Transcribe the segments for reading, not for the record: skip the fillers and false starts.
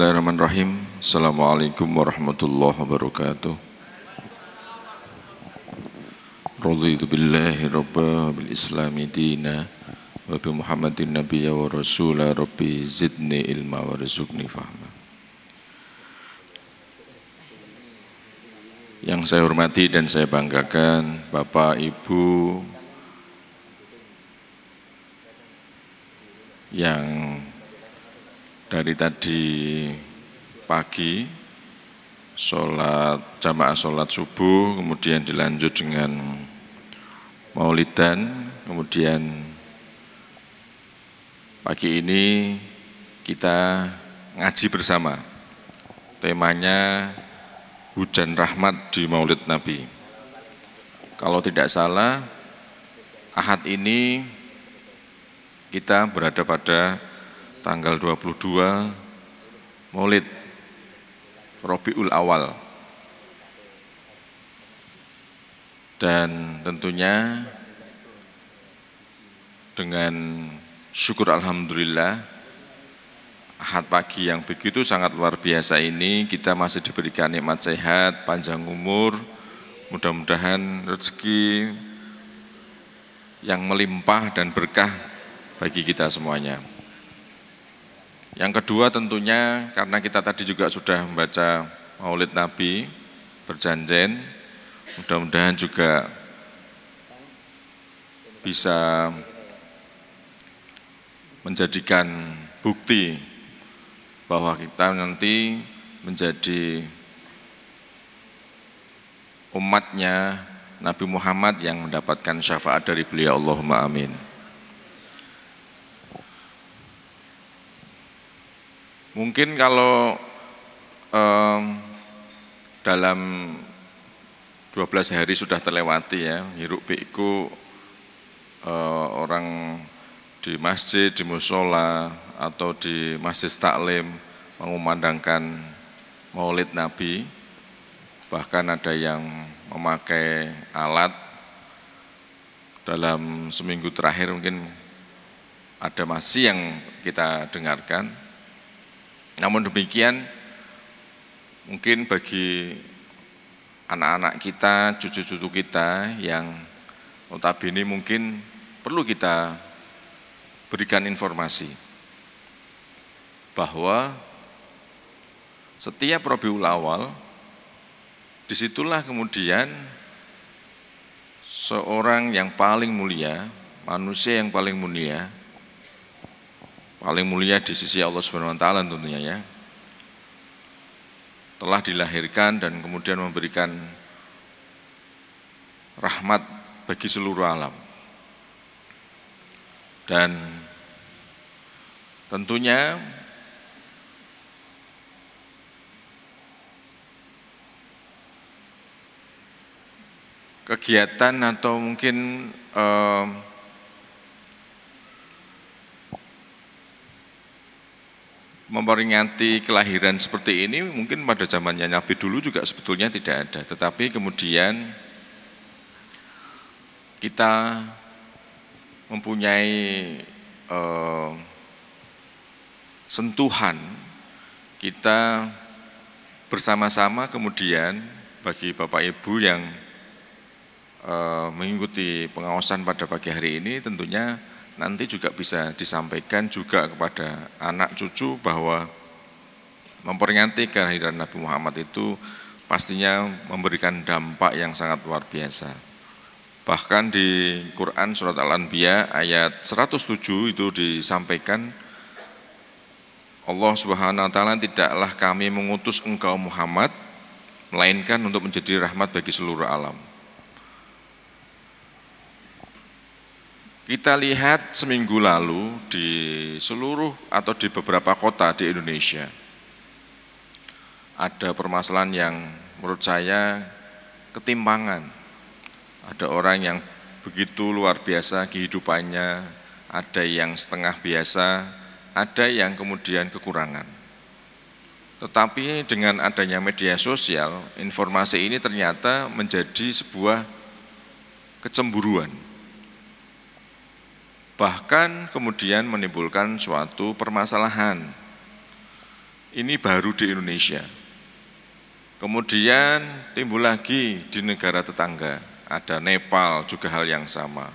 Bismillahirrahmanirrahim. Assalamualaikum warahmatullahi wabarakatuh. Raditu billahi rabba bil islami dina wa bi Muhammadin nabiyya wa rasula rabbi zidni ilma wa rizukni fahma. Yang saya hormati dan saya banggakan Bapak Ibu yang dari tadi pagi jamaah sholat subuh, kemudian dilanjut dengan maulidan, kemudian pagi ini kita ngaji bersama. Temanya hujan rahmat di Maulid Nabi. Kalau tidak salah, Ahad ini kita berada pada tanggal 22 Maulid Rabiul Awal. Dan tentunya dengan syukur alhamdulillah Ahad pagi yang begitu sangat luar biasa ini kita masih diberikan nikmat sehat, panjang umur, mudah-mudahan rezeki yang melimpah dan berkah bagi kita semuanya. Yang kedua tentunya karena kita tadi juga sudah membaca Maulid Nabi berjanjen, mudah-mudahan juga bisa menjadikan bukti bahwa kita nanti menjadi umatnya Nabi Muhammad yang mendapatkan syafaat dari beliau. Allahumma amin. Mungkin kalau dalam 12 hari sudah terlewati ya, hiruk pikuk orang di masjid, di musola atau di masjid taklim mengumandangkan Maulid Nabi, bahkan ada yang memakai alat. Dalam seminggu terakhir mungkin ada masih yang kita dengarkan. Namun demikian, mungkin bagi anak-anak kita, cucu-cucu kita yang notabene mungkin perlu kita berikan informasi bahwa setiap Rabiul Awal, disitulah kemudian seorang yang paling mulia, manusia yang paling mulia di sisi Allah Subhanahu wa taala tentunya ya, telah dilahirkan dan kemudian memberikan rahmat bagi seluruh alam. Dan tentunya kegiatan atau mungkin memperingati kelahiran seperti ini mungkin pada zamannya Nabi dulu juga sebetulnya tidak ada, tetapi kemudian kita mempunyai sentuhan, kita bersama-sama kemudian bagi Bapak Ibu yang mengikuti pengawasan pada pagi hari ini tentunya nanti juga bisa disampaikan juga kepada anak cucu bahwa memperingati kelahiran Nabi Muhammad itu pastinya memberikan dampak yang sangat luar biasa. Bahkan di Quran surat Al-Anbiya ayat 107 itu disampaikan Allah Subhanahu wa taala, tidaklah kami mengutus engkau Muhammad melainkan untuk menjadi rahmat bagi seluruh alam. Kita lihat seminggu lalu di seluruh atau di beberapa kota di Indonesia ada permasalahan yang menurut saya ketimpangan. Ada orang yang begitu luar biasa kehidupannya, ada yang setengah biasa, ada yang kemudian kekurangan. Tetapi dengan adanya media sosial, informasi ini ternyata menjadi sebuah kecemburuan. Bahkan kemudian menimbulkan suatu permasalahan Ini baru di Indonesia. Kemudian timbul lagi di negara tetangga, ada Nepal juga hal yang sama,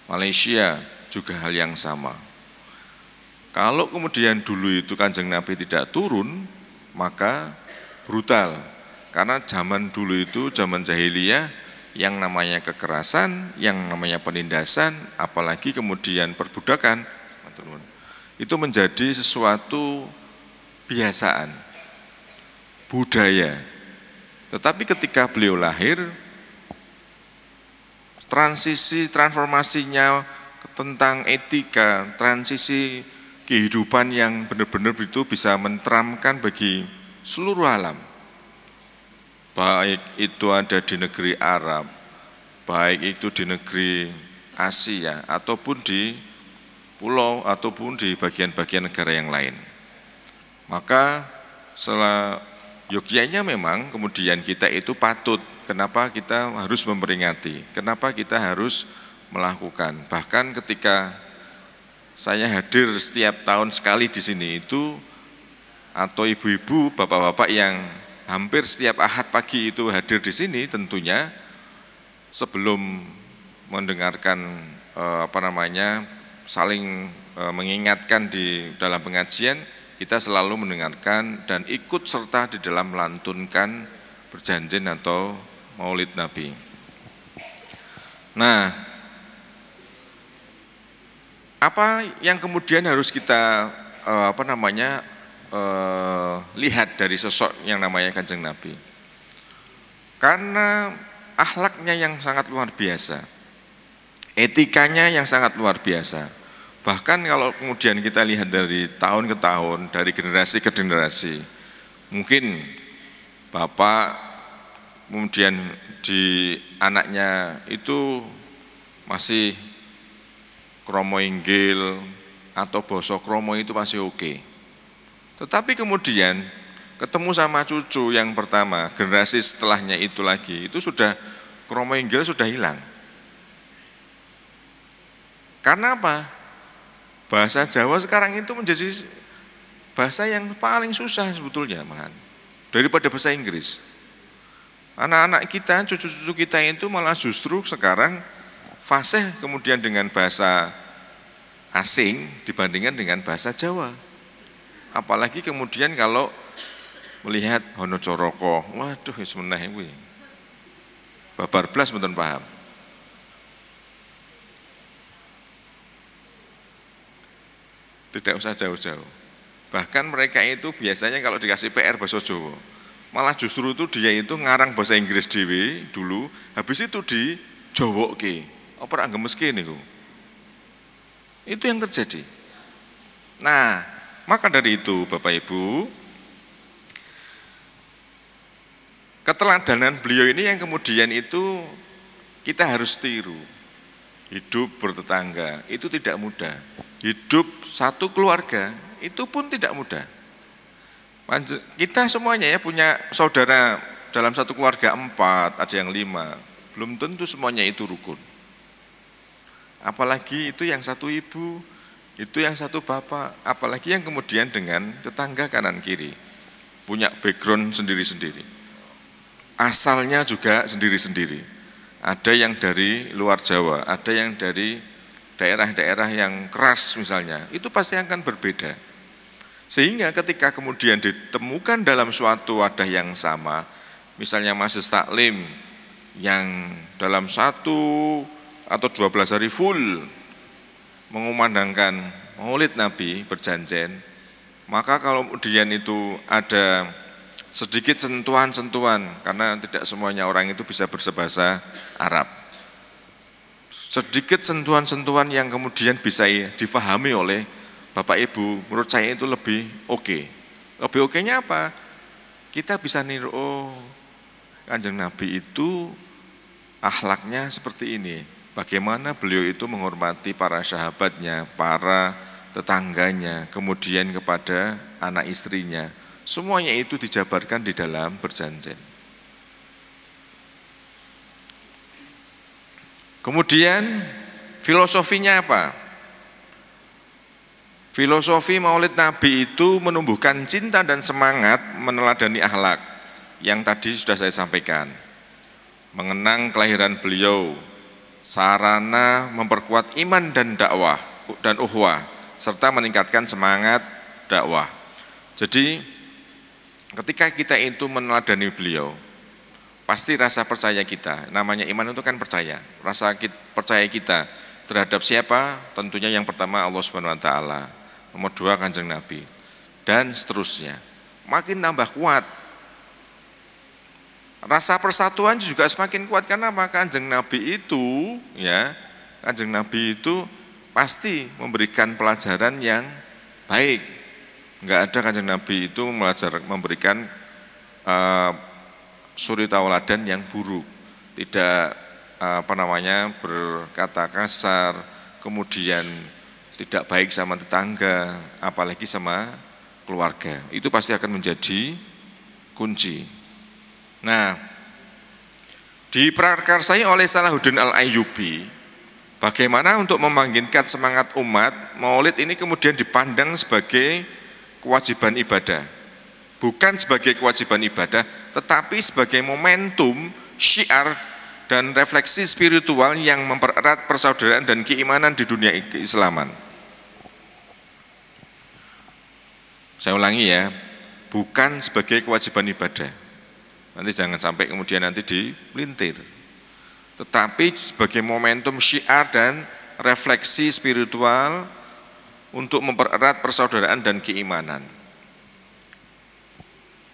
Malaysia juga hal yang sama. Kalau kemudian dulu itu Kanjeng Nabi tidak turun, maka brutal. Karena zaman dulu itu, zaman jahiliyah, yang namanya kekerasan, yang namanya penindasan, apalagi kemudian perbudakan, itu menjadi sesuatu kebiasaan, budaya. Tetapi ketika beliau lahir, transformasinya tentang etika, transisi kehidupan yang benar-benar itu bisa menteramkan bagi seluruh alam. Baik itu ada di negeri Arab, baik itu di negeri Asia, ataupun di pulau, ataupun di bagian-bagian negara yang lain. Maka setelah yogyanya memang kemudian kita itu patut, kenapa kita harus memperingati, kenapa kita harus melakukan. Bahkan ketika saya hadir setiap tahun sekali di sini itu, atau ibu-ibu, bapak-bapak yang hampir setiap Ahad pagi itu hadir di sini, tentunya sebelum mendengarkan saling mengingatkan di dalam pengajian, kita selalu mendengarkan dan ikut serta di dalam melantunkan perjanjian atau Maulid Nabi. Nah, apa yang kemudian harus kita lihat dari sosok yang namanya Kanjeng Nabi? Karena akhlaknya yang sangat luar biasa, etikanya yang sangat luar biasa. Bahkan kalau kemudian kita lihat dari tahun ke tahun, dari generasi ke generasi, mungkin bapak kemudian di anaknya itu masih kromo inggil atau basa kromo itu masih oke. Tetapi kemudian ketemu sama cucu yang pertama, generasi setelahnya itu lagi, itu sudah kromo inggil sudah hilang. Karena apa? Bahasa Jawa sekarang itu menjadi bahasa yang paling susah sebetulnya malahan daripada bahasa Inggris. Anak-anak kita, cucu-cucu kita itu malah justru sekarang fasih kemudian dengan bahasa asing dibandingkan dengan bahasa Jawa. Apalagi kemudian kalau melihat Hono Coroko, waduh semeneh kuwi. Babar blas mboten paham. Tidak usah jauh-jauh. Bahkan mereka itu biasanya kalau dikasih PR bahasa Jawa, malah justru itu dia itu ngarang bahasa Inggris dhewe dulu, habis itu di Jawoke. Apa ora gemeske niku. Itu yang terjadi. Nah, maka dari itu Bapak Ibu, keteladanan beliau ini yang kemudian itu kita harus tiru. Hidup bertetangga itu tidak mudah. Hidup satu keluarga itu pun tidak mudah. Kita semuanya ya punya saudara dalam satu keluarga 4, ada yang 5. Belum tentu semuanya itu rukun. Apalagi itu yang satu ibu, itu yang satu bapak, apalagi yang kemudian dengan tetangga kanan kiri. Punya background sendiri-sendiri. Asalnya juga sendiri-sendiri. Ada yang dari luar Jawa, ada yang dari daerah-daerah yang keras misalnya, itu pasti akan berbeda. Sehingga ketika kemudian ditemukan dalam suatu wadah yang sama, misalnya majelis taklim yang dalam 1 atau 12 hari full mengumandangkan Maulid Nabi berjanjian, maka kalau kemudian itu ada sedikit sentuhan-sentuhan, karena tidak semuanya orang itu bisa berbahasa Arab. Sedikit sentuhan-sentuhan yang kemudian bisa difahami oleh Bapak Ibu, menurut saya itu lebih oke. Lebih oke-nya apa? Kita bisa niru, oh Kanjeng Nabi itu akhlaknya seperti ini. Bagaimana beliau itu menghormati para sahabatnya, para tetangganya, kemudian kepada anak istrinya. Semuanya itu dijabarkan di dalam perjanjian. Kemudian filosofinya apa? Filosofi Maulid Nabi itu menumbuhkan cinta dan semangat meneladani akhlak yang tadi sudah saya sampaikan. Mengenang kelahiran beliau, sarana memperkuat iman dan dakwah dan uhwah, serta meningkatkan semangat dakwah. Jadi ketika kita itu meneladani beliau, pasti rasa percaya kita, namanya iman itu kan percaya, rasa percaya kita terhadap siapa? Tentunya yang pertama Allah Subhanahu wa taala. Nomor 2 Kanjeng Nabi, dan seterusnya. Makin tambah kuat. Rasa persatuan juga semakin kuat karena Kanjeng Nabi itu, ya, Kanjeng Nabi itu pasti memberikan pelajaran yang baik. Enggak ada Kanjeng Nabi itu memberikan suri tauladan yang buruk, tidak berkata kasar, kemudian tidak baik sama tetangga, apalagi sama keluarga. Itu pasti akan menjadi kunci. Nah, diprakarsai oleh Salahuddin Al-Ayyubi, bagaimana untuk membangkitkan semangat umat, Maulid ini kemudian dipandang sebagai kewajiban ibadah. Bukan sebagai kewajiban ibadah, tetapi sebagai momentum, syiar, dan refleksi spiritual yang mempererat persaudaraan dan keimanan di dunia keislaman. Saya ulangi ya, bukan sebagai kewajiban ibadah. Nanti jangan sampai kemudian nanti dipelintir. Tetapi sebagai momentum syiar dan refleksi spiritual untuk mempererat persaudaraan dan keimanan.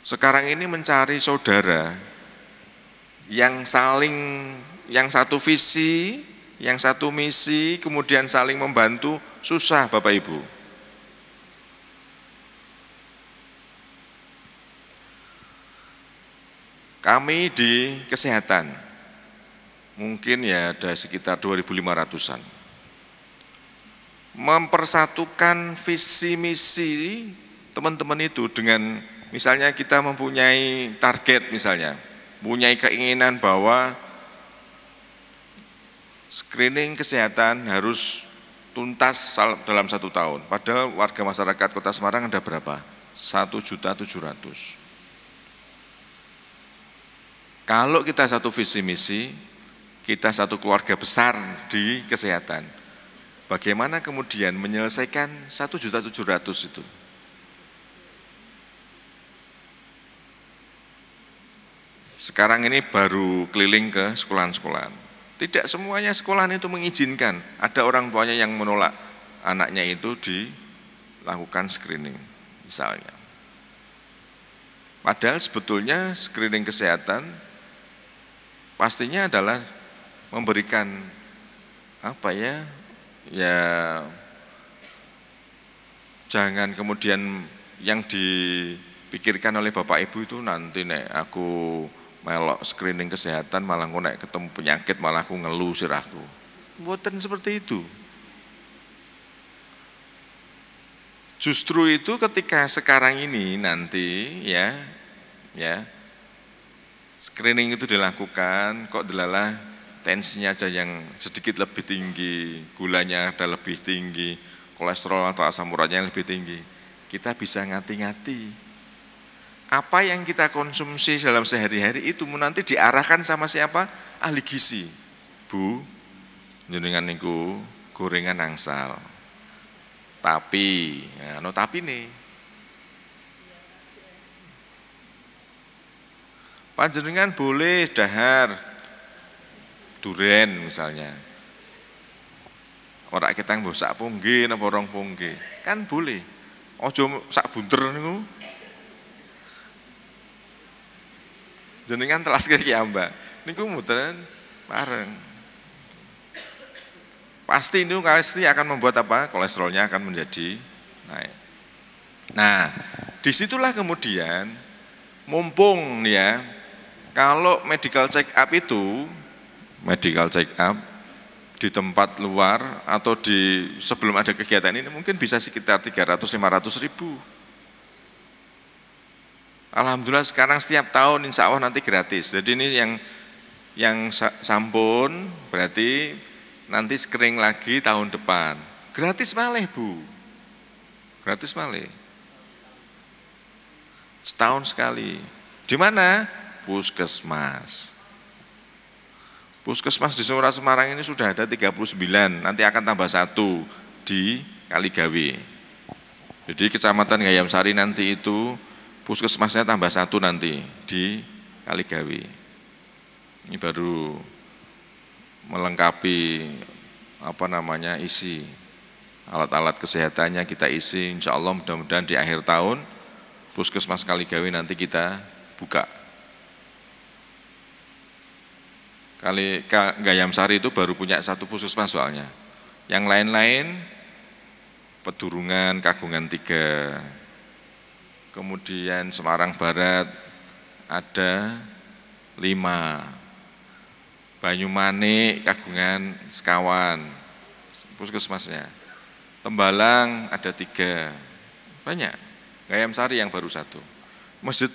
Sekarang ini mencari saudara yang satu visi, yang satu misi, kemudian saling membantu, susah Bapak Ibu. Kami di kesehatan, mungkin ya ada sekitar 2.500-an. Mempersatukan visi misi teman-teman itu dengan misalnya kita mempunyai target misalnya, mempunyai keinginan bahwa screening kesehatan harus tuntas dalam 1 tahun. Padahal warga masyarakat Kota Semarang ada berapa? 1.700.000. Kalau kita satu visi misi, kita satu keluarga besar di kesehatan, bagaimana kemudian menyelesaikan 1.700.000 itu? Sekarang ini baru keliling ke sekolahan-sekolahan. Tidak semuanya sekolahan itu mengizinkan, ada orang tuanya yang menolak anaknya itu dilakukan screening misalnya. Padahal sebetulnya screening kesehatan pastinya adalah memberikan jangan kemudian yang dipikirkan oleh Bapak Ibu itu nanti aku melok screening kesehatan malah aku ketemu penyakit malah aku ngeluh sirahku. Bukan seperti itu. Justru itu ketika sekarang ini nanti ya screening itu dilakukan, kok delalah tensinya aja yang sedikit lebih tinggi, gulanya ada lebih tinggi, kolesterol atau asam uratnya lebih tinggi. Kita bisa ngati-ngati. Apa yang kita konsumsi dalam sehari-hari itu nanti diarahkan sama siapa? Ahli gizi. Bu, jenengan niku gorengan angsal. Tapi, tapi nih. Panjenengan boleh dahar duren misalnya. Ora kita mbok sak pungge napa rong pungge. Kan boleh. Aja sak bunter niku. Jenengan telas ki ya, Mbak. Niku mboten bareng. Pasti itu akan membuat apa? Kolesterolnya akan menjadi naik. Nah, disitulah kemudian mumpung ya, kalau medical check up itu, medical check up di tempat luar atau sebelum ada kegiatan ini mungkin bisa sekitar 300-500 ribu. Alhamdulillah sekarang setiap tahun insya Allah nanti gratis. Jadi ini yang sampun berarti nanti screening lagi tahun depan. Gratis malah Bu. Gratis malih. Setahun sekali. Di mana? Puskesmas. Puskesmas di Sora Semarang ini sudah ada 39, nanti akan tambah 1 di Kaligawe. Jadi Kecamatan Gayam Sari nanti itu puskesmasnya tambah 1 nanti di Kaligawe. Ini baru melengkapi isi alat-alat kesehatannya kita isi, insya Allah mudah-mudahan di akhir tahun Puskesmas Kaligawe nanti kita buka. Gayam Sari itu baru punya 1 puskesmas soalnya. Yang lain-lain Pedurungan, Kagungan 3. Kemudian Semarang Barat ada 5. Banyumanik, Kagungan Sekawan puskesmasnya. Tembalang ada 3. Banyak. Gayam Sari yang baru 1. Masjid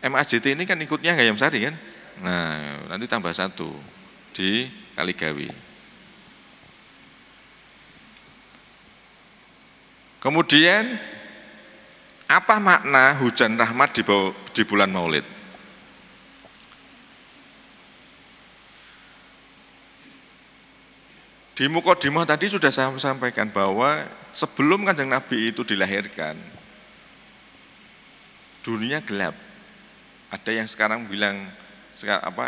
MAJT ini kan ikutnya Gayam Sari kan? Nah, nanti tambah 1 di Kaligawe. Kemudian apa makna hujan rahmat di bulan Maulid? Di Mukadimah tadi sudah saya sampaikan bahwa sebelum Kanjeng Nabi itu dilahirkan, dunia gelap. Ada yang sekarang bilang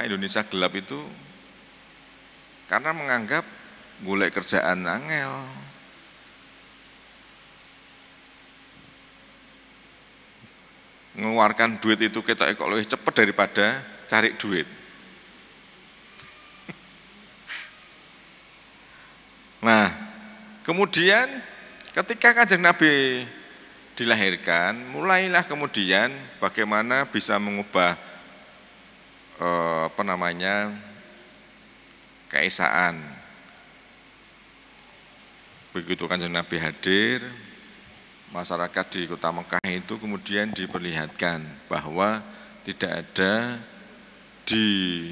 Indonesia gelap itu karena menganggap golek kerjaan angel. Mengeluarkan duit itu kita lebih cepat daripada cari duit. Nah, kemudian ketika Kanjeng Nabi dilahirkan, mulailah kemudian bagaimana bisa mengubah keesaan. Begitu Kanjeng Nabi hadir, masyarakat di kota Mekah itu kemudian diperlihatkan bahwa tidak ada di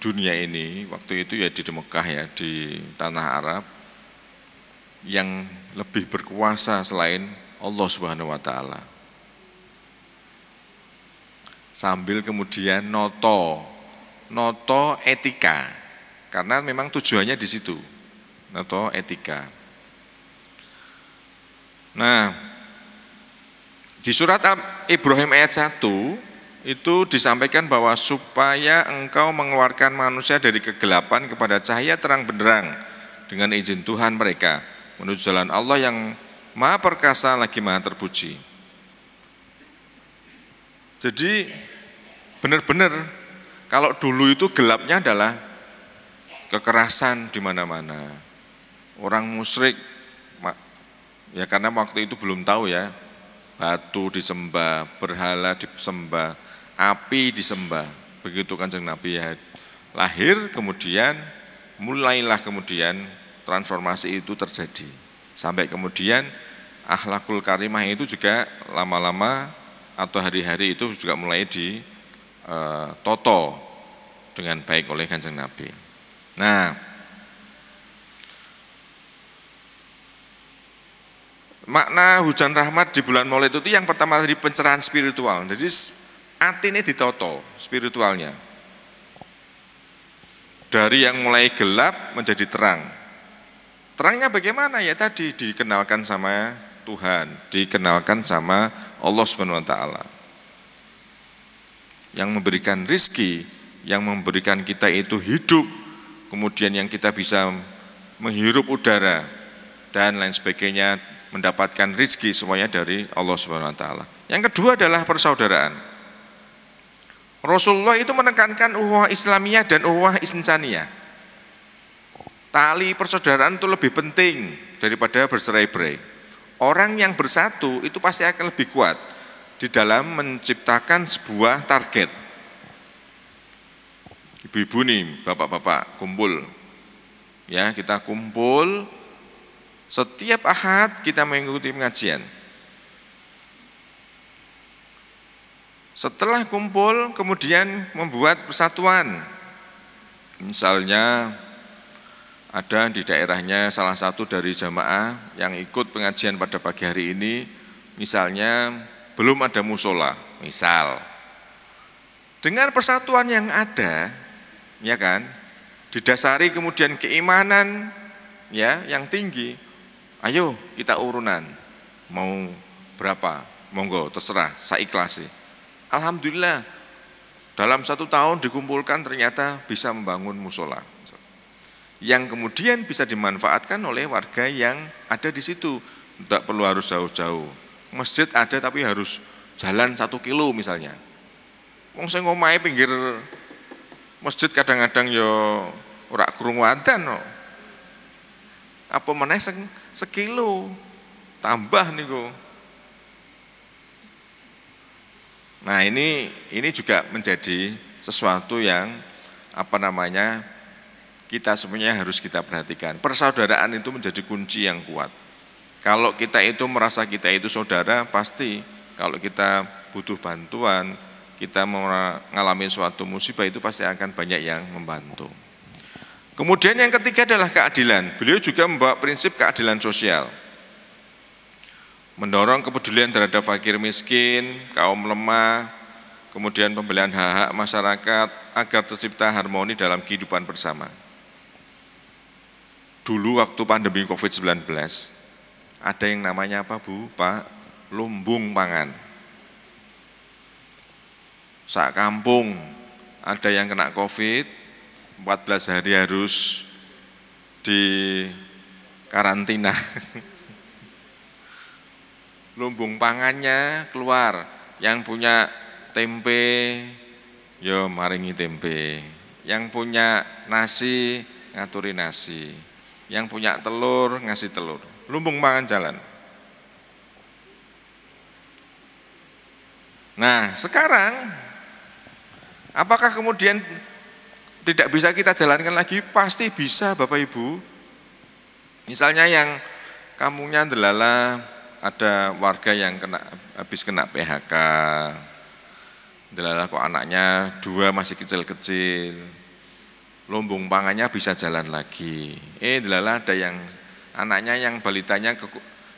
dunia ini, waktu itu ya di Mekah ya, di tanah Arab, yang lebih berkuasa selain Allah Subhanahu wa Ta'ala. Sambil kemudian noto etika, karena memang tujuannya di situ, noto etika. Nah, di surat Ibrahim ayat 1 itu disampaikan bahwa supaya engkau mengeluarkan manusia dari kegelapan kepada cahaya terang benderang dengan izin Tuhan mereka menuju jalan Allah yang Maha Perkasa lagi Maha Terpuji. Jadi benar-benar kalau dulu itu gelapnya adalah kekerasan di mana-mana. Orang musyrik, ya karena waktu itu belum tahu ya, batu disembah, berhala disembah, api disembah. Begitu Kanjeng Nabi lahir, kemudian mulailah kemudian transformasi itu terjadi. Sampai kemudian akhlakul karimah itu juga lama-lama atau hari-hari itu juga mulai toto dengan baik oleh Kanjeng Nabi. Nah, makna hujan rahmat di bulan Maulid itu yang pertama dari pencerahan spiritual. Jadi hati ini ditoto spiritualnya. Dari yang mulai gelap menjadi terang. Terangnya bagaimana? Ya tadi dikenalkan sama Tuhan, dikenalkan sama Allah Subhanahu wa Ta'ala. Yang memberikan rizki, yang memberikan kita itu hidup, kemudian yang kita bisa menghirup udara dan lain sebagainya, mendapatkan rizki semuanya dari Allah Subhanahu wa Ta'ala. Yang kedua adalah persaudaraan. Rasulullah itu menekankan ukhuwah Islamiyah dan ukhuwah Insaniyah. Tali persaudaraan itu lebih penting daripada bercerai-berai. Orang yang bersatu itu pasti akan lebih kuat di dalam menciptakan sebuah target. Ibu-ibu nih, bapak-bapak kumpul. Ya, kita kumpul setiap Ahad kita mengikuti pengajian. Setelah kumpul kemudian membuat persatuan. Misalnya ada di daerahnya salah satu dari jamaah yang ikut pengajian pada pagi hari ini misalnya belum ada musola, misal. Dengan persatuan yang ada, ya kan, didasari kemudian keimanan ya yang tinggi. Ayo kita urunan, mau berapa? Monggo, terserah, saikhlasi. Alhamdulillah, dalam 1 tahun dikumpulkan ternyata bisa membangun musola. Yang kemudian bisa dimanfaatkan oleh warga yang ada di situ. Tidak perlu harus jauh-jauh. Masjid ada tapi harus jalan 1 kilo misalnya. Wong sing omahe pinggir masjid kadang-kadang yo ora krungu adzan no. Apa meneh sekilo tambah niku. Nah, ini juga menjadi sesuatu yang kita semuanya harus kita perhatikan. Persaudaraan itu menjadi kunci yang kuat. Kalau kita itu merasa kita itu saudara, pasti kalau kita butuh bantuan, kita mengalami suatu musibah itu pasti akan banyak yang membantu. Kemudian yang ketiga adalah keadilan. Beliau juga membawa prinsip keadilan sosial. Mendorong kepedulian terhadap fakir miskin, kaum lemah, kemudian pembelian hak-hak masyarakat agar tercipta harmoni dalam kehidupan bersama. Dulu waktu pandemi COVID-19, ada yang namanya apa Bu? Pak? Lumbung pangan. Sak kampung ada yang kena COVID, 14 hari harus di karantina. Lumbung pangannya keluar, yang punya tempe, yo maringi tempe, yang punya nasi, ngaturi nasi, yang punya telur, ngasih telur, lumbung pangan jalan. Nah sekarang, apakah kemudian tidak bisa kita jalankan lagi? Pasti bisa Bapak Ibu. Misalnya yang kampungnya Delala, ada warga yang habis kena PHK, Delala kok anaknya 2 masih kecil-kecil, lumbung pangannya bisa jalan lagi. Delala ada yang anaknya yang balitanya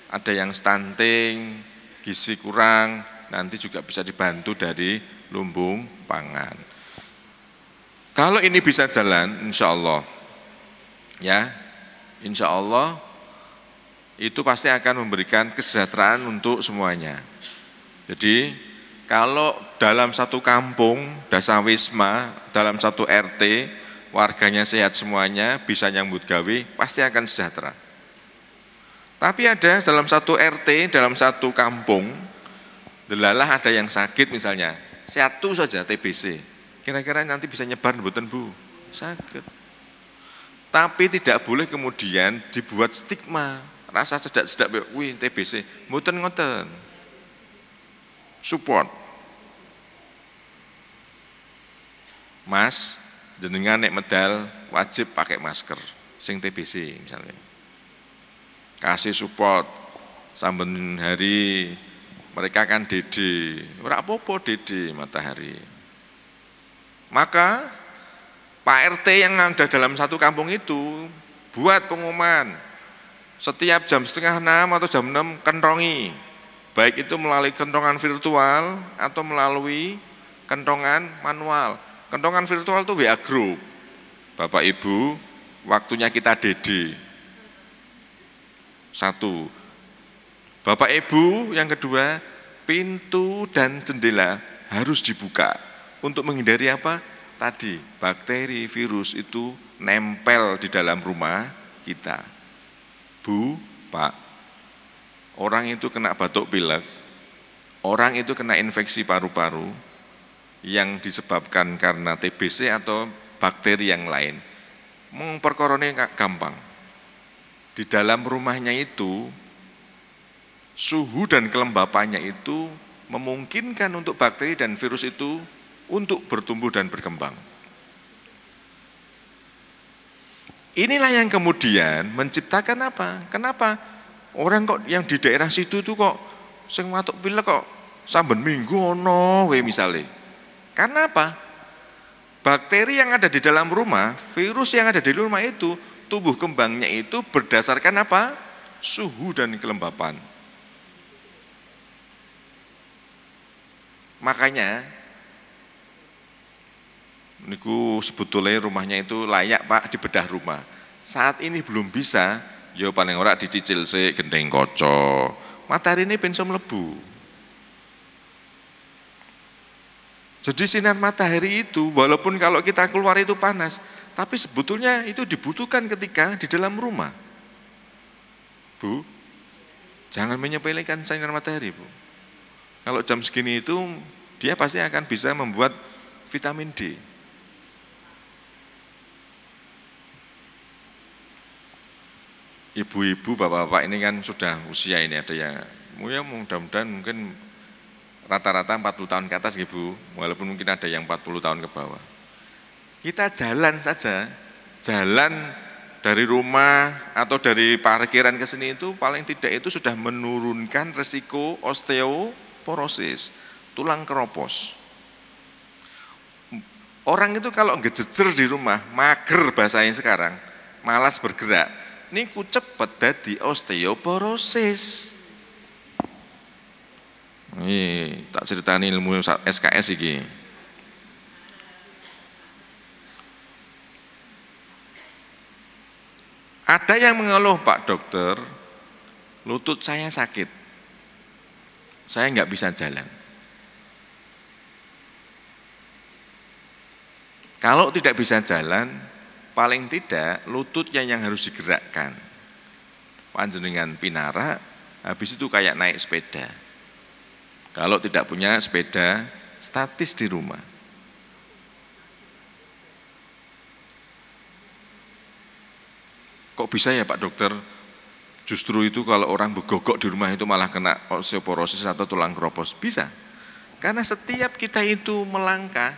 ada yang stunting, gizi kurang, nanti juga bisa dibantu dari lumbung pangan. Kalau ini bisa jalan, insya Allah, ya, insya Allah itu pasti akan memberikan kesejahteraan untuk semuanya. Jadi kalau dalam satu kampung, dasawisma, dalam satu RT, warganya sehat semuanya, bisa nyambut gawe, pasti akan sejahtera. Tapi ada dalam satu RT, dalam satu kampung, delalah ada yang sakit misalnya, 1 saja TBC, kira-kira nanti bisa nyebar mboten Bu? Sakit. Tapi tidak boleh kemudian dibuat stigma. Rasa cedak-cedak wih TBC, mboten ngoten. Support. Mas, jenengan nek medal wajib pakai masker sing TBC misalnya. Kasih support saben hari mereka kan DD, ora apa-apa DD matahari. Maka Pak RT yang ada dalam satu kampung itu buat pengumuman setiap jam 5:30 atau jam 6 kentongi, baik itu melalui kentongan virtual atau melalui kentongan manual. Kentongan virtual itu WA Group. Bapak Ibu, waktunya kita DD. 1. Bapak Ibu, yang kedua, pintu dan jendela harus dibuka untuk menghindari apa? Tadi, bakteri, virus itu nempel di dalam rumah kita. Bu, Pak, orang itu kena batuk pilek, orang itu kena infeksi paru-paru yang disebabkan karena TBC atau bakteri yang lain. Perkorone gampang. Di dalam rumahnya itu, suhu dan kelembapannya itu memungkinkan untuk bakteri dan virus itu untuk bertumbuh dan berkembang. Inilah yang kemudian menciptakan apa? Kenapa orang kok yang di daerah situ tuh kok sing watuk pilek kok saben minggu ono we misale. Karena apa? Bakteri yang ada di dalam rumah, virus yang ada di rumah itu tumbuh kembangnya itu berdasarkan apa? Suhu dan kelembapan. Makanya niku sebetulnya rumahnya itu layak Pak dibedah rumah. Saat ini belum bisa, ya paling ora dicicil sik gendeng kaca. Matahari ini penso mlebu. Jadi sinar matahari itu walaupun kalau kita keluar itu panas, tapi sebetulnya itu dibutuhkan ketika di dalam rumah. Bu, jangan menyepelekan sinar matahari, Bu. Kalau jam segini itu dia pasti akan bisa membuat vitamin D. Ibu-ibu, bapak-bapak ini kan sudah usia ini, ada yang ya mudah-mudahan mungkin rata-rata 40 tahun ke atas Ibu, walaupun mungkin ada yang 40 tahun ke bawah. Kita jalan saja, jalan dari rumah atau dari parkiran ke sini itu paling tidak itu sudah menurunkan resiko osteoporosis, tulang keropos. Orang itu kalau ngejejer di rumah, mager bahasanya sekarang, malas bergerak, niku cepet dadi osteoporosis. Ini tak ceritani ilmu SKS iki. Ada yang mengeluh, Pak Dokter, lutut saya sakit, saya nggak bisa jalan. Kalau tidak bisa jalan, paling tidak lututnya yang harus digerakkan. Panjenengan pinara, habis itu kayak naik sepeda. Kalau tidak punya sepeda, statis di rumah. Kok bisa ya Pak Dokter, justru itu kalau orang begogok di rumah itu malah kena osteoporosis atau tulang keropos? Bisa, karena setiap kita itu melangkah,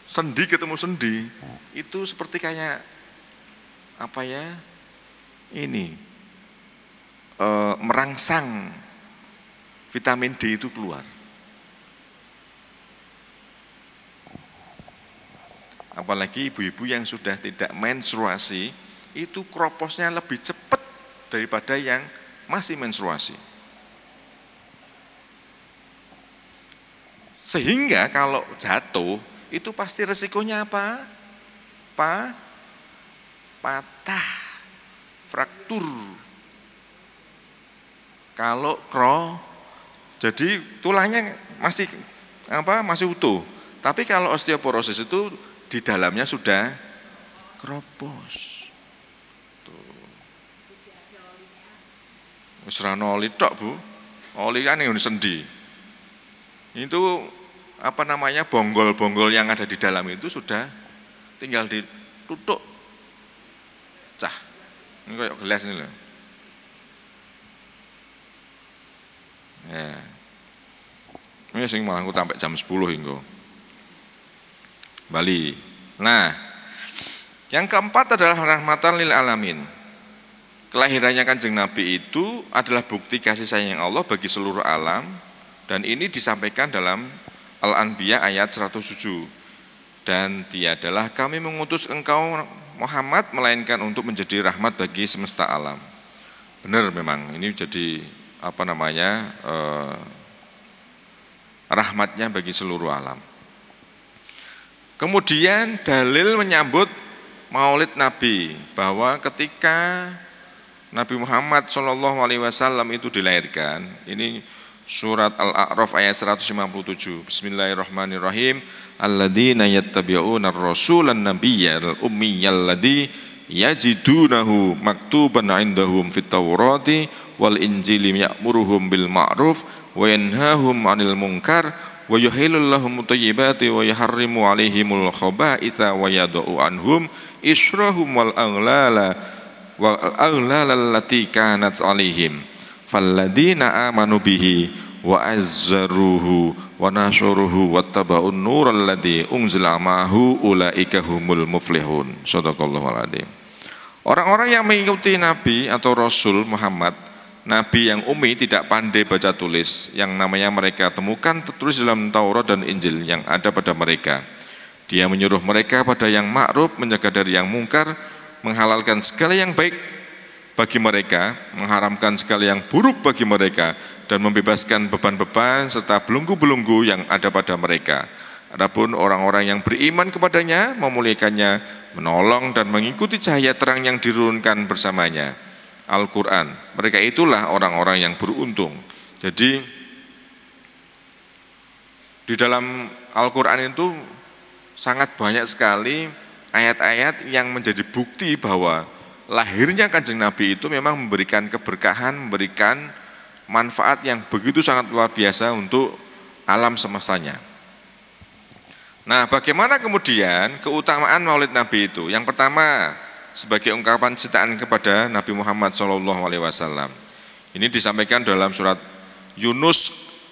sendi ketemu sendi, itu seperti kayak apa ya, ini merangsang vitamin D itu keluar. Apalagi ibu-ibu yang sudah tidak menstruasi, itu kroposnya lebih cepat daripada yang masih menstruasi. Sehingga kalau jatuh, itu pasti resikonya apa? Patah, fraktur. Kalau jadi tulangnya masih utuh. Tapi kalau osteoporosis itu di dalamnya sudah keropos. Wis ora ono oli tok, Bu. Oli kan yang sendi. Itu bonggol-bonggol yang ada di dalam itu sudah tinggal ditutup. Cah. Ini kayak gelas ini loh. Ya. Ini sing malah aku sampai jam 10 hingga. Bali. Nah, yang keempat adalah rahmatan lil alamin. Kelahirannya Kanjeng Nabi itu adalah bukti kasih sayang Allah bagi seluruh alam, dan ini disampaikan dalam Al-Anbiya ayat 107. Dan tiadalah kami mengutus engkau Muhammad melainkan untuk menjadi rahmat bagi semesta alam. Benar memang ini jadi rahmatnya bagi seluruh alam. Kemudian dalil menyambut Maulid Nabi, bahwa ketika Nabi Muhammad SAW itu dilahirkan, ini surat Al-A'raf ayat 157. Bismillahirrahmanirrahim. Alladzina yattabi'una ar-rasulan nabiyyal ummiyal ladzi yajidunahu maktuban 'indahum fit Taurati wal Injili ya'muruhum bil ma'ruf wa yanhahum 'anil munkar wa yuhillu lahum thayyibati wa yuharrimu 'alaihimul khaba'itha wa yad'u anhum israhum wal aghlala wa allati kanat 'alaihim falladina amanu bihi wa azzaruhu wa nashuruhu wattaba'un nural ladzi unzila ma'ahu ulaika humul muflihun. Shadaqallahul adzim. Orang-orang yang mengikuti Nabi atau Rasul Muhammad, Nabi yang ummi, tidak pandai baca tulis, yang namanya mereka temukan tertulis dalam Taurat dan Injil yang ada pada mereka. Dia menyuruh mereka pada yang ma'ruf, mencegah dari yang mungkar, menghalalkan segala yang baik, bagi mereka, mengharamkan segala yang buruk bagi mereka, dan membebaskan beban-beban serta belenggu-belenggu yang ada pada mereka. Adapun orang-orang yang beriman kepadanya, memuliakannya, menolong dan mengikuti cahaya terang yang diturunkan bersamanya, Al-Quran. Mereka itulah orang-orang yang beruntung. Jadi di dalam Al-Quran itu sangat banyak sekali ayat-ayat yang menjadi bukti bahwa lahirnya Kanjeng Nabi itu memang memberikan keberkahan, memberikan manfaat yang begitu sangat luar biasa untuk alam semestanya. Nah, bagaimana kemudian keutamaan Maulid Nabi itu? Yang pertama, sebagai ungkapan cintaan kepada Nabi Muhammad SAW. Ini disampaikan dalam surat Yunus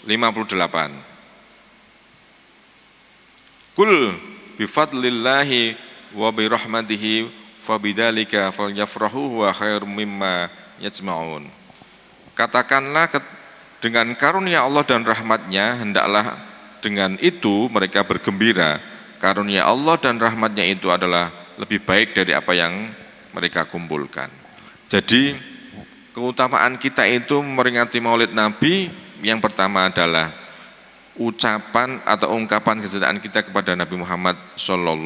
58. Kul bifadlillahi wa birahmatihi fabidzalika falyafrahu wa khairum mimma yajma'un. Katakanlah dengan karunia Allah dan rahmatnya, hendaklah dengan itu mereka bergembira. Karunia Allah dan rahmatnya itu adalah lebih baik dari apa yang mereka kumpulkan. Jadi keutamaan kita itu memperingati Maulid Nabi, yang pertama adalah ucapan atau ungkapan kecintaan kita kepada Nabi Muhammad SAW.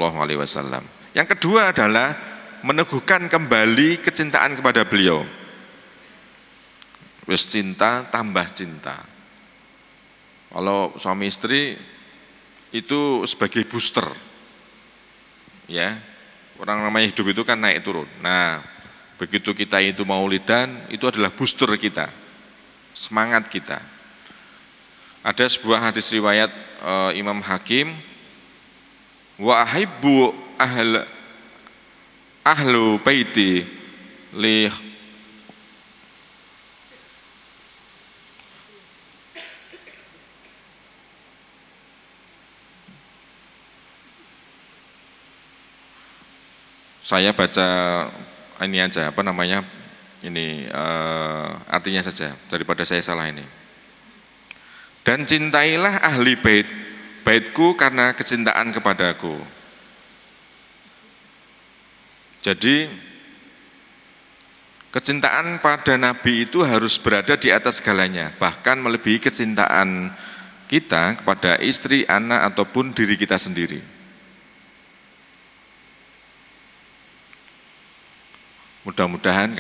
Yang kedua adalah meneguhkan kembali kecintaan kepada beliau. Wis cinta tambah cinta. Kalau suami istri itu sebagai booster, ya, orang namanya hidup itu kan naik turun. Nah, begitu kita itu maulidan, itu adalah booster kita, semangat kita. Ada sebuah hadis riwayat Imam Hakim, wa ahibbu ahlu baiti li saya baca ini aja, apa namanya, ini artinya saja daripada saya salah ini. Dan cintailah ahli baitku karena kecintaan kepadaku. Jadi kecintaan pada Nabi itu harus berada di atas segalanya, bahkan melebihi kecintaan kita kepada istri, anak, ataupun diri kita sendiri. Mudah-mudahan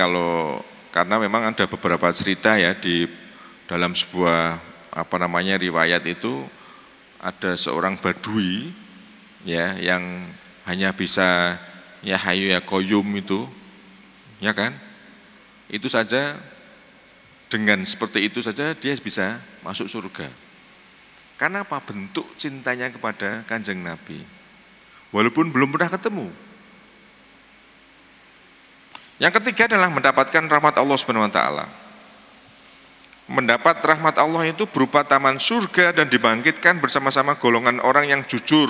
karena memang ada beberapa cerita ya di dalam sebuah riwayat itu, ada seorang badui ya yang hanya bisa ya hayu ya qayyum itu, ya kan? Itu saja, dengan seperti itu saja dia bisa masuk surga. Karena apa? Bentuk cintanya kepada Kanjeng Nabi, walaupun belum pernah ketemu. Yang ketiga adalah mendapatkan rahmat Allah Subhanahu wa taala. Mendapat rahmat Allah itu berupa taman surga dan dibangkitkan bersama-sama golongan orang yang jujur,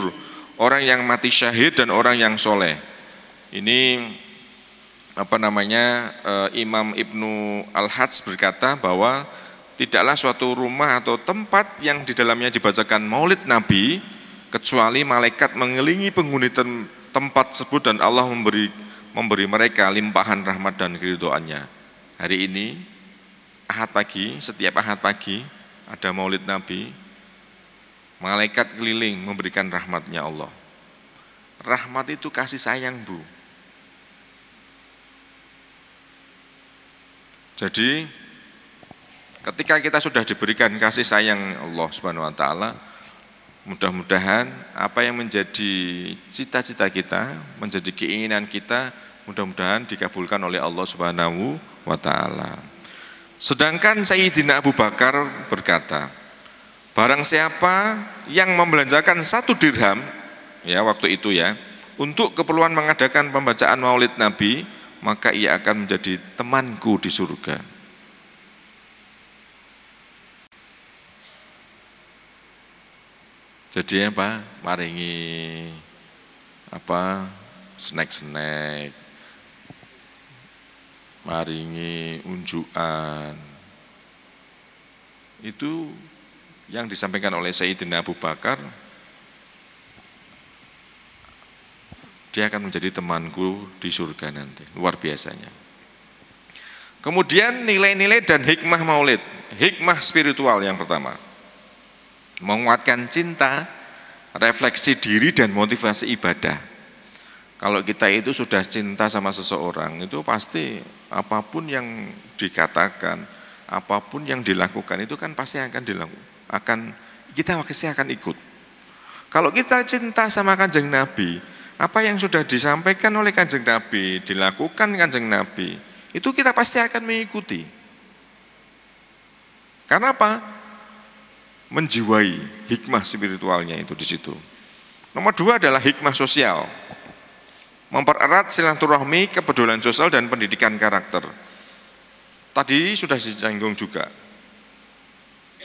orang yang mati syahid, dan orang yang soleh. Ini Imam Ibnu Al-Hajj berkata bahwa tidaklah suatu rumah atau tempat yang di dalamnya dibacakan Maulid Nabi kecuali malaikat mengelilingi penghuni tempat tersebut dan Allah memberi mereka limpahan rahmat dan keridhoannya. Hari ini Ahad pagi, setiap Ahad pagi ada Maulid Nabi, malaikat keliling memberikan rahmatnya Allah. Rahmat itu kasih sayang, Bu. Jadi ketika kita sudah diberikan kasih sayang Allah Subhanahu wa taala, mudah-mudahan apa yang menjadi cita-cita kita, menjadi keinginan kita, mudah-mudahan dikabulkan oleh Allah Subhanahu wa taala. Sedangkan Sayyidina Abu Bakar berkata, barang siapa yang membelanjakan 1 dirham, ya waktu itu ya, untuk keperluan mengadakan pembacaan Maulid Nabi, maka ia akan menjadi temanku di surga. Jadi apa? Maringi snack-snack, maringi unjukan. Itu yang disampaikan oleh Sayyidina Abu Bakar, dia akan menjadi temanku di surga nanti. Luar biasanya. Kemudian nilai-nilai dan hikmah maulid. Hikmah spiritual yang pertama, menguatkan cinta, refleksi diri dan motivasi ibadah. Kalau kita itu sudah cinta sama seseorang, itu pasti apapun yang dikatakan, apapun yang dilakukan itu kan pasti akan dilakukan, kita pasti akan ikut. Kalau kita cinta sama Kanjeng Nabi, apa yang sudah disampaikan oleh Kanjeng Nabi, dilakukan Kanjeng Nabi, itu kita pasti akan mengikuti. Karena apa? Menjiwai hikmah spiritualnya itu di situ. Nomor 2 adalah hikmah sosial. Mempererat silaturahmi, kepedulian sosial dan pendidikan karakter. Tadi sudah disinggung juga.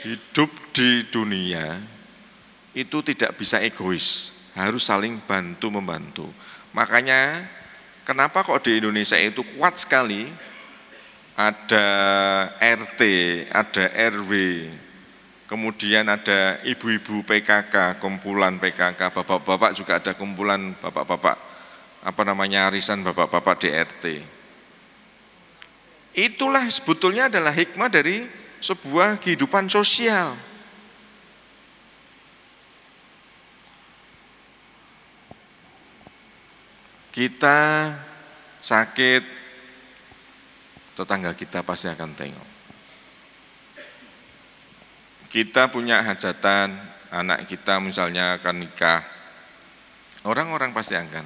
Hidup di dunia itu tidak bisa egois, harus saling bantu membantu. Makanya kenapa kok di Indonesia itu kuat sekali ada RT, ada RW, kemudian ada ibu-ibu PKK, kumpulan PKK, bapak-bapak juga ada kumpulan bapak-bapak, arisan bapak-bapak di RT. Itulah sebetulnya adalah hikmah dari sebuah kehidupan sosial. Kita sakit, tetangga kita pasti akan tengok. Kita punya hajatan, anak kita misalnya akan nikah, orang-orang pasti akan.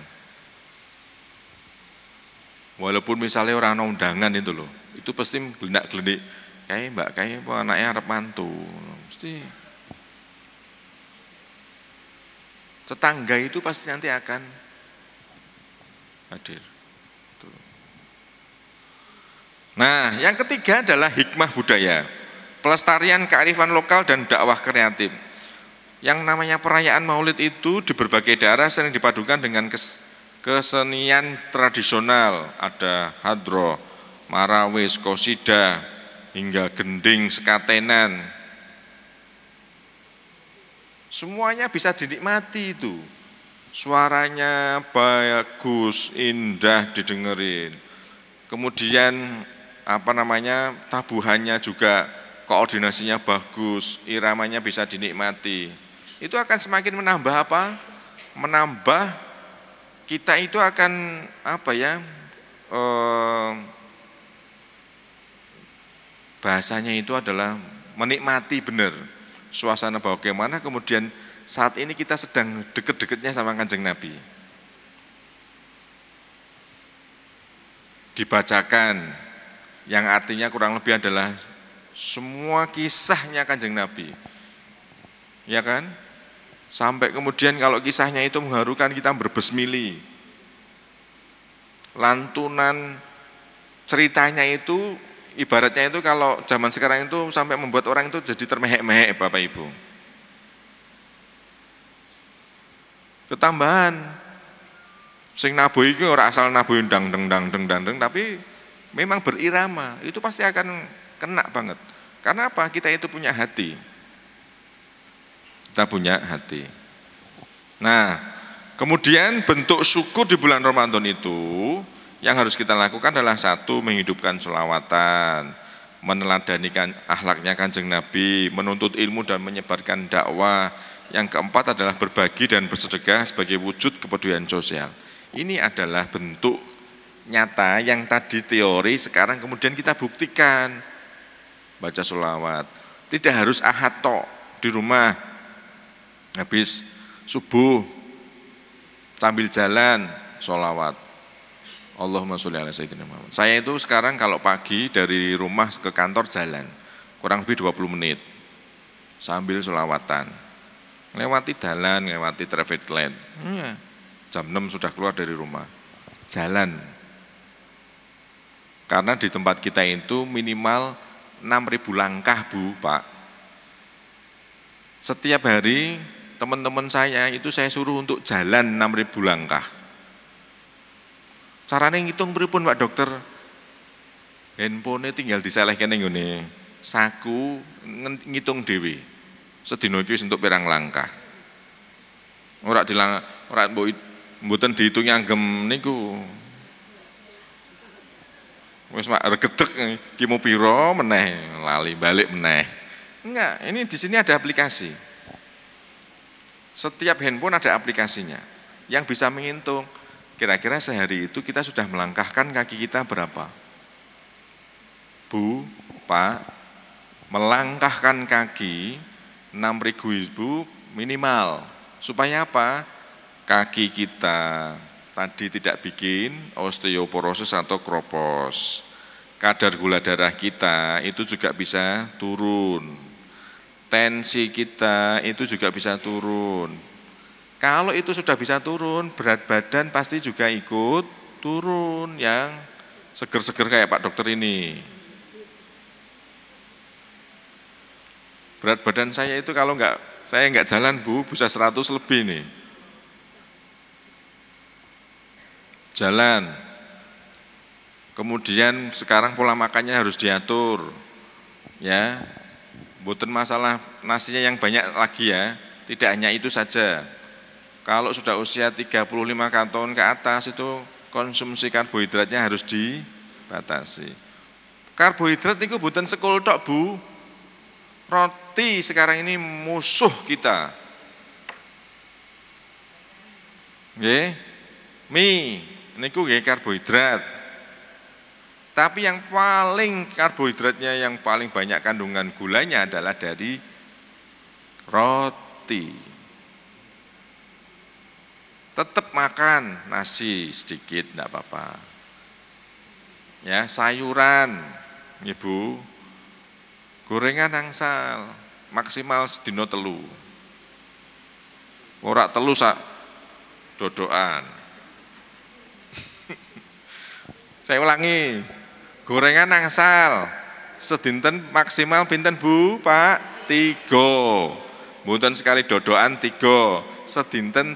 Walaupun misalnya orang undangan itu loh, itu pasti geledak-geledik, kayak mbak, kayak anaknya harap mantu, mesti. Tetangga itu pasti nanti akan hadir. Nah, yang ketiga adalah hikmah budaya, pelestarian kearifan lokal dan dakwah kreatif. Yang namanya perayaan maulid itu di berbagai daerah sering dipadukan dengan kesenian tradisional, ada hadroh, marawis, qosidah, hingga gending, sekatenan. Semuanya bisa dinikmati itu. Suaranya bagus, indah didengerin. Kemudian tabuhannya juga koordinasinya bagus, iramanya bisa dinikmati. Itu akan semakin menambah apa? Menambah kita itu akan bahasanya itu adalah menikmati benar suasana bagaimana. Kemudian saat ini kita sedang deket-deketnya sama Kanjeng Nabi. Dibacakan, yang artinya kurang lebih adalah semua kisahnya Kanjeng Nabi, ya kan? Sampai kemudian kalau kisahnya itu mengharukan, kita berbesmili. Lantunan ceritanya itu, ibaratnya itu kalau zaman sekarang itu sampai membuat orang itu jadi termehek-mehek, Bapak Ibu. Ketambahan, sing nabuh iki ora asal nabuh dang tapi memang berirama, itu pasti akan kena banget. Karena apa? Kita itu punya hati. Kita punya hati. Nah, kemudian bentuk syukur di bulan Ramadan itu yang harus kita lakukan adalah satu, menghidupkan sholawatan, meneladani akhlaknya Kanjeng Nabi, menuntut ilmu dan menyebarkan dakwah. Yang keempat adalah berbagi dan bersedekah sebagai wujud kepedulian sosial. Ini adalah bentuk nyata yang tadi teori, sekarang kemudian kita buktikan. Baca sholawat, tidak harus ahad tok di rumah, habis subuh sambil jalan sholawat, Allahumma sholli ala sayyidina Muhammad. Saya itu sekarang kalau pagi dari rumah ke kantor jalan kurang lebih 20 menit sambil sholawatan, lewati jalan, lewati traffic light, jam 6 sudah keluar dari rumah, jalan. Karena di tempat kita itu minimal 6.000 langkah, Bu, Pak. Setiap hari teman-teman saya itu saya suruh untuk jalan 6.000 langkah. Caranya ngitung pripun, Pak Dokter? Handphone tinggal diselehkan ning ngene saku, ngitung dhewe. Sedina iki untuk pirang langkah. Ora mboten dihitung anggem niku. Wis mak regedeg ki mau piro meneh lali balik meneh. Enggak, ini di sini ada aplikasi. Setiap handphone ada aplikasinya yang bisa menghitung kira-kira sehari itu kita sudah melangkahkan kaki kita berapa. Bu, Pak, melangkahkan kaki 6.000 minimal. Supaya apa? Kaki kita tadi tidak bikin osteoporosis atau kropos. Kadar gula darah kita itu juga bisa turun. Tensi kita itu juga bisa turun. Kalau itu sudah bisa turun, berat badan pasti juga ikut turun, yang seger-seger kayak Pak Dokter ini. Berat badan saya itu kalau saya enggak jalan Bu, bisa 100 lebih nih. Jalan. Kemudian sekarang pola makannya harus diatur. Ya. Bukan masalah nasinya yang banyak lagi ya. Tidak hanya itu saja. Kalau sudah usia 35 tahun ke atas itu konsumsi karbohidratnya harus dibatasi. Karbohidrat itu bukan sekul tok Bu. Roti sekarang ini musuh kita. Nggih. Mie niku nggih karbohidrat. Tapi yang paling karbohidratnya yang paling banyak kandungan gulanya adalah dari roti. Tetap makan nasi sedikit enggak apa-apa. Ya, sayuran, Ibu. Gorengan angsal, maksimal sedino telu. Ora telu sak dodokan. Saya ulangi, gorengan angsal, sedinten maksimal pinten Bu, Pak? 3. Mboten sekali dodokan 3, sedinten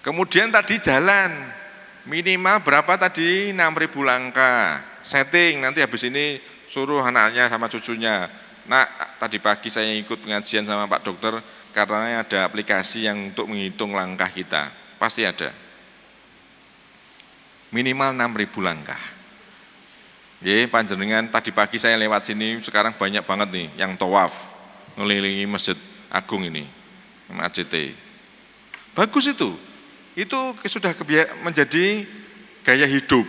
Kemudian tadi jalan, minimal berapa tadi? 6.000 langkah. Setting, nanti habis ini suruh anaknya sama cucunya. Nak, tadi pagi saya ikut pengajian sama Pak Dokter, karena ada aplikasi yang untuk menghitung langkah kita. Pasti ada. Minimal 6.000 langkah. Ye, panjenengan tadi pagi saya lewat sini, sekarang banyak banget nih yang tawaf, ngelilingi Masjid Agung ini, MACT. Bagus itu. Itu sudah menjadi gaya hidup.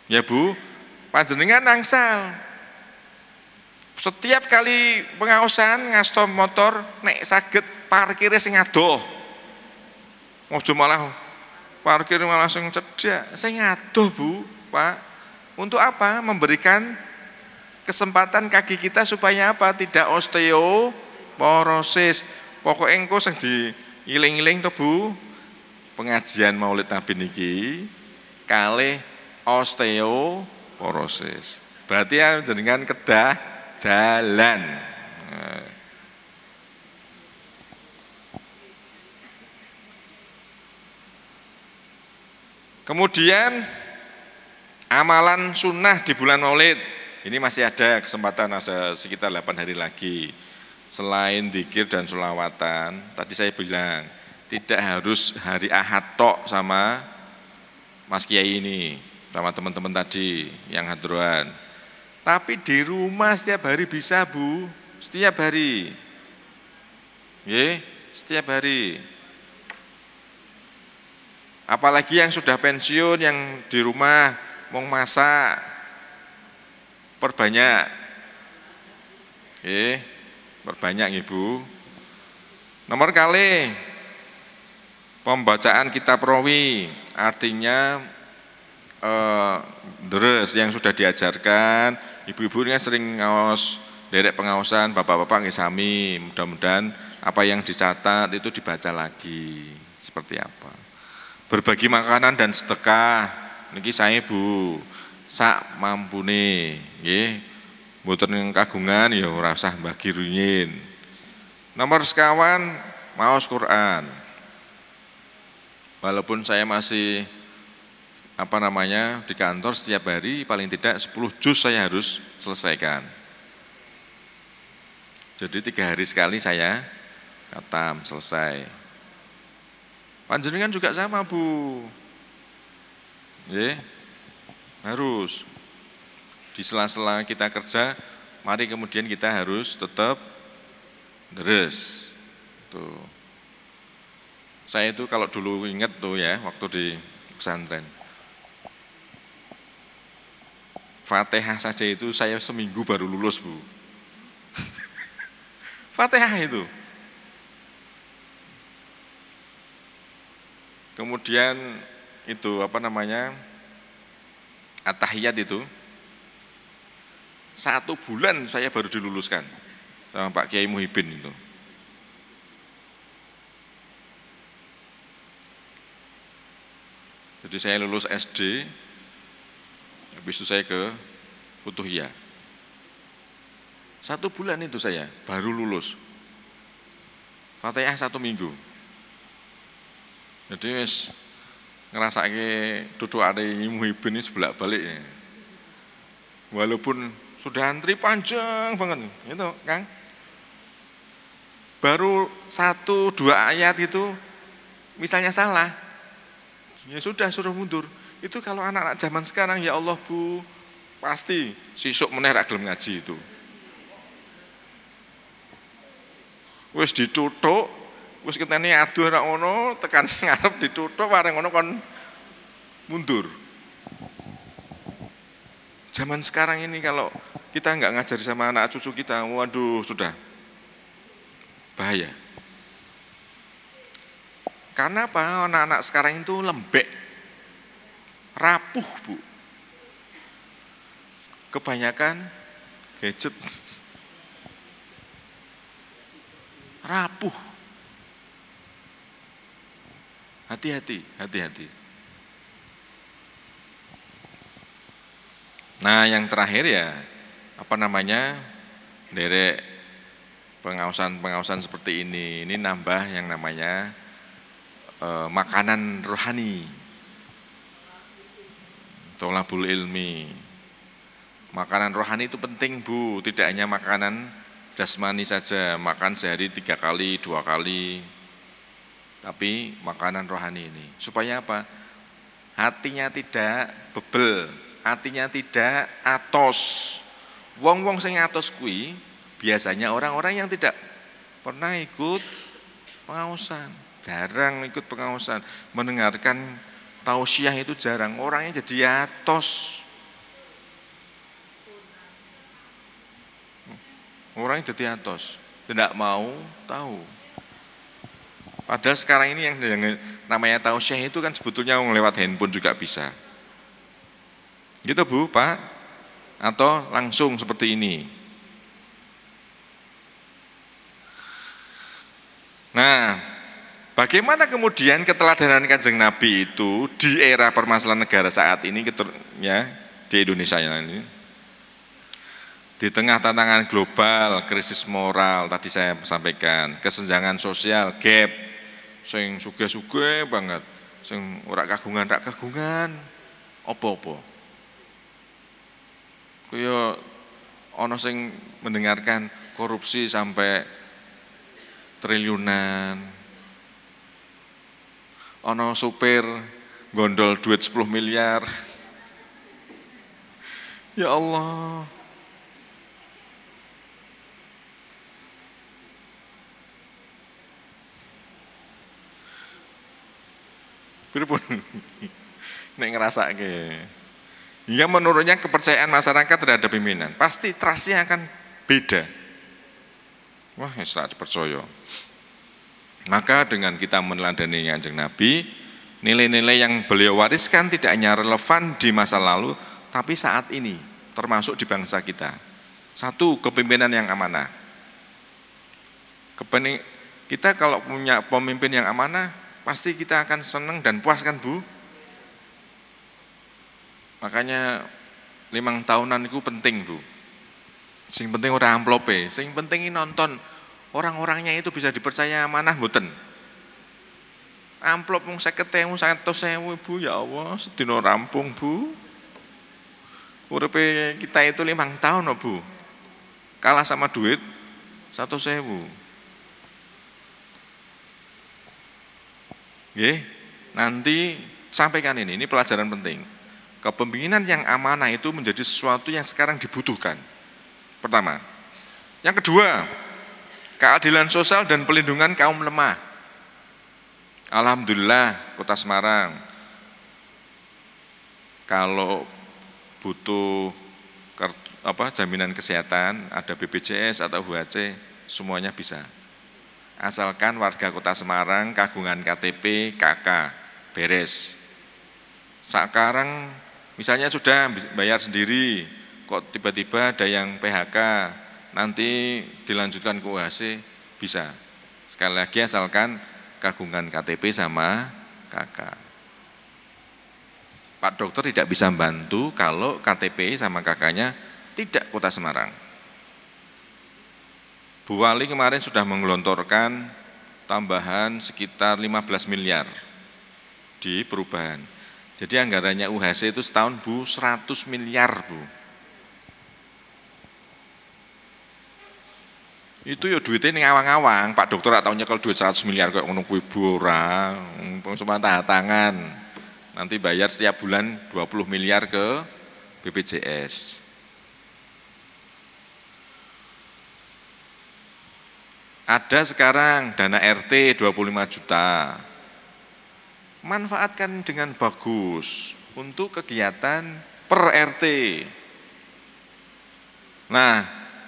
Ya Bu, panjenengan angsal. Setiap kali pengaosan ngasto motor nek saged parkire sing adoh. Ojo malah parkir malah sing cedhak, sing adoh Bu, Pak. Untuk apa? Memberikan kesempatan kaki kita supaya apa? Tidak osteoporosis. Pokoknya engko sing iling-iling to Bu, pengajian Maulid Nabi niki kalih osteoporosis. Berarti ya dengan kedah jalan. Kemudian amalan sunnah di bulan Maulid. Ini masih ada kesempatan, ada sekitar 8 hari lagi. Selain dzikir dan sholawatan, tadi saya bilang tidak harus hari Ahad tok sama Mas Kiai ini, sama teman-teman tadi yang hadroan. Tapi di rumah setiap hari bisa Bu, setiap hari. Setiap hari. Apalagi yang sudah pensiun, yang di rumah mau masak, perbanyak. Perbanyak Ibu. Nomor kali pembacaan kitab rawi, artinya deres yang sudah diajarkan. Ibu-ibu ini sering ngaos, derek pengaosan, bapak-bapak nggih sami. Mudah-mudahan apa yang dicatat itu dibaca lagi. Seperti apa? Berbagi makanan dan sedekah. Niki saya Bu, sak mampune, nggih. Mboten kagungan ya ora usah bagi ruyin. Nomor sekawan maos Quran. Walaupun saya masih di kantor setiap hari paling tidak 10 juz saya harus selesaikan. Jadi 3 hari sekali saya Katam, selesai. Panjenengan juga sama Bu. Harus. Di sela-sela kita kerja, mari kemudian kita harus tetap deres. Tuh. Saya itu kalau dulu ingat tuh ya, waktu di pesantren. Fatihah saja itu saya seminggu baru lulus Bu. Fatihah itu. Kemudian itu At-Tahiyat itu 1 bulan saya baru diluluskan sama Pak Kiai Muhyiddin itu. Jadi saya lulus SD, habis itu saya ke Futuhiyah. 1 bulan itu saya baru lulus. Fatihah 1 minggu. Jadi ngerasake tutukane Muhyiddin ini sebolak-balik ya. Walaupun sudah antri panjang banget itu Kang. Baru 1-2 ayat itu misalnya salah, ya sudah suruh mundur. Itu kalau anak-anak zaman sekarang ya Allah Bu, pasti sisuk meneh ra gelem ngaji itu. Wis ditutuk, wis ketene aduh ora ngono, tekan ngarep ditutuk bareng ngono kon mundur. Zaman sekarang ini kalau kita nggak ngajari sama anak cucu kita, waduh sudah bahaya. Karena apa? Anak-anak sekarang itu lembek, rapuh Bu. Kebanyakan gadget, rapuh. Hati-hati, hati-hati. Nah yang terakhir ya, derek pengawasan seperti ini nambah yang namanya makanan rohani, tholabul ilmi. Makanan rohani itu penting Bu, tidak hanya makanan jasmani saja, makan sehari 3 kali, 2 kali, tapi makanan rohani ini. Supaya apa? Hatinya tidak bebel, hatinya tidak atos. Wong-wong sing atos kuwi biasanya orang-orang yang tidak pernah ikut pengaosan, jarang ikut pengaosan, mendengarkan tausiah itu jarang, orangnya jadi atos. Orangnya jadi atos, tidak mau tahu. Padahal sekarang ini yang namanya tausiah itu kan sebetulnya lewat handphone juga bisa. Gitu Bu, Pak? Atau langsung seperti ini. Nah, bagaimana kemudian keteladanan Kanjeng Nabi itu di era permasalahan negara saat ini ya, di Indonesia ini? Di tengah tantangan global, krisis moral, tadi saya sampaikan, kesenjangan sosial, gap, sing sugih-sugih banget, sing ora kagungan, opo-opo. Kaya ana sing mendengarkan korupsi sampai triliunan. Ana supir gondol duit 10 miliar. Ya Allah. Pripun nek ngrasake. Hingga menurutnya kepercayaan masyarakat terhadap pimpinan pasti trustnya akan beda. Wah, ya salah dipercaya. Maka dengan kita meneladani Kanjeng Nabi, nilai-nilai yang beliau wariskan tidak hanya relevan di masa lalu, tapi saat ini, termasuk di bangsa kita. 1, kepemimpinan yang amanah. Kita kalau punya pemimpin yang amanah, pasti kita akan senang dan puas kan Bu? Makanya 5 tahunan itu penting Bu. Sing penting ora amplope, sing penting nonton orang-orangnya itu bisa dipercaya amanah mboten. Amplop mung 50.000, 100.000 Bu, ya Allah, sedina rampung Bu. Uripe kita itu 5 tahun Bu. Kalah sama duit 100.000. Nggih, nanti sampaikan ini pelajaran penting. Kepemimpinan yang amanah itu menjadi sesuatu yang sekarang dibutuhkan. Pertama. Yang kedua, keadilan sosial dan pelindungan kaum lemah. Alhamdulillah Kota Semarang kalau butuh jaminan kesehatan, ada BPJS atau UHC, semuanya bisa. Asalkan warga Kota Semarang kagungan KTP, KK, beres. Sekarang misalnya sudah bayar sendiri, kok tiba-tiba ada yang PHK, nanti dilanjutkan ke UHC, bisa. Sekali lagi asalkan kagungan KTP sama KK. Pak dokter tidak bisa membantu kalau KTP sama KK-nya tidak Kota Semarang. Bu Wali kemarin sudah menggelontorkan tambahan sekitar 15 miliar di perubahan. Jadi anggarannya UHC itu setahun Bu 100 miliar Bu. Itu ya duitnya ini ngawang-ngawang, Pak dokter atau nyekel duit 100 miliar kayak ngono kuwi ora, cuma tangan. Nanti bayar setiap bulan 20 miliar ke BPJS. Ada sekarang dana RT 25 juta. Manfaatkan dengan bagus untuk kegiatan per RT. Nah,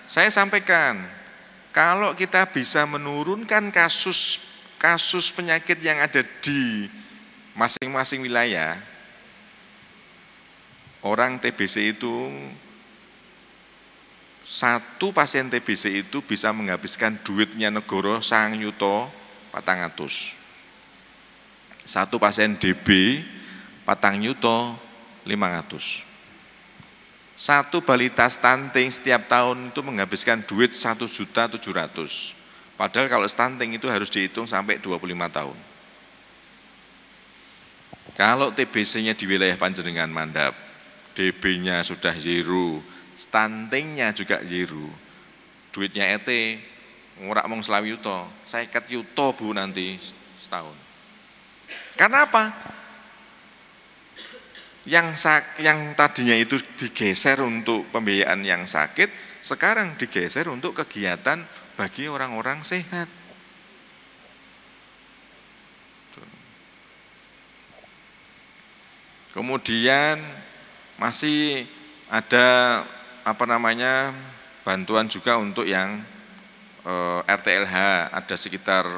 saya sampaikan, kalau kita bisa menurunkan kasus penyakit yang ada di masing-masing wilayah, orang TBC itu, satu pasien TBC itu bisa menghabiskan duitnya negara 9 yuta 400. Satu pasien DB 4 yuta 500. Satu balita stunting setiap tahun itu menghabiskan duit 1.700.000. Padahal kalau stunting itu harus dihitung sampai 25 tahun. Kalau TBC-nya di wilayah Panjenengan mandap, DB-nya sudah zero, stunting-nya juga zero, duitnya RT ngurak mong 20 yuta, 50 yuta Bu nanti setahun. Karena apa? Yang tadinya itu digeser untuk pembiayaan yang sakit, sekarang digeser untuk kegiatan bagi orang-orang sehat. Kemudian masih ada bantuan juga untuk yang RTLH, ada sekitar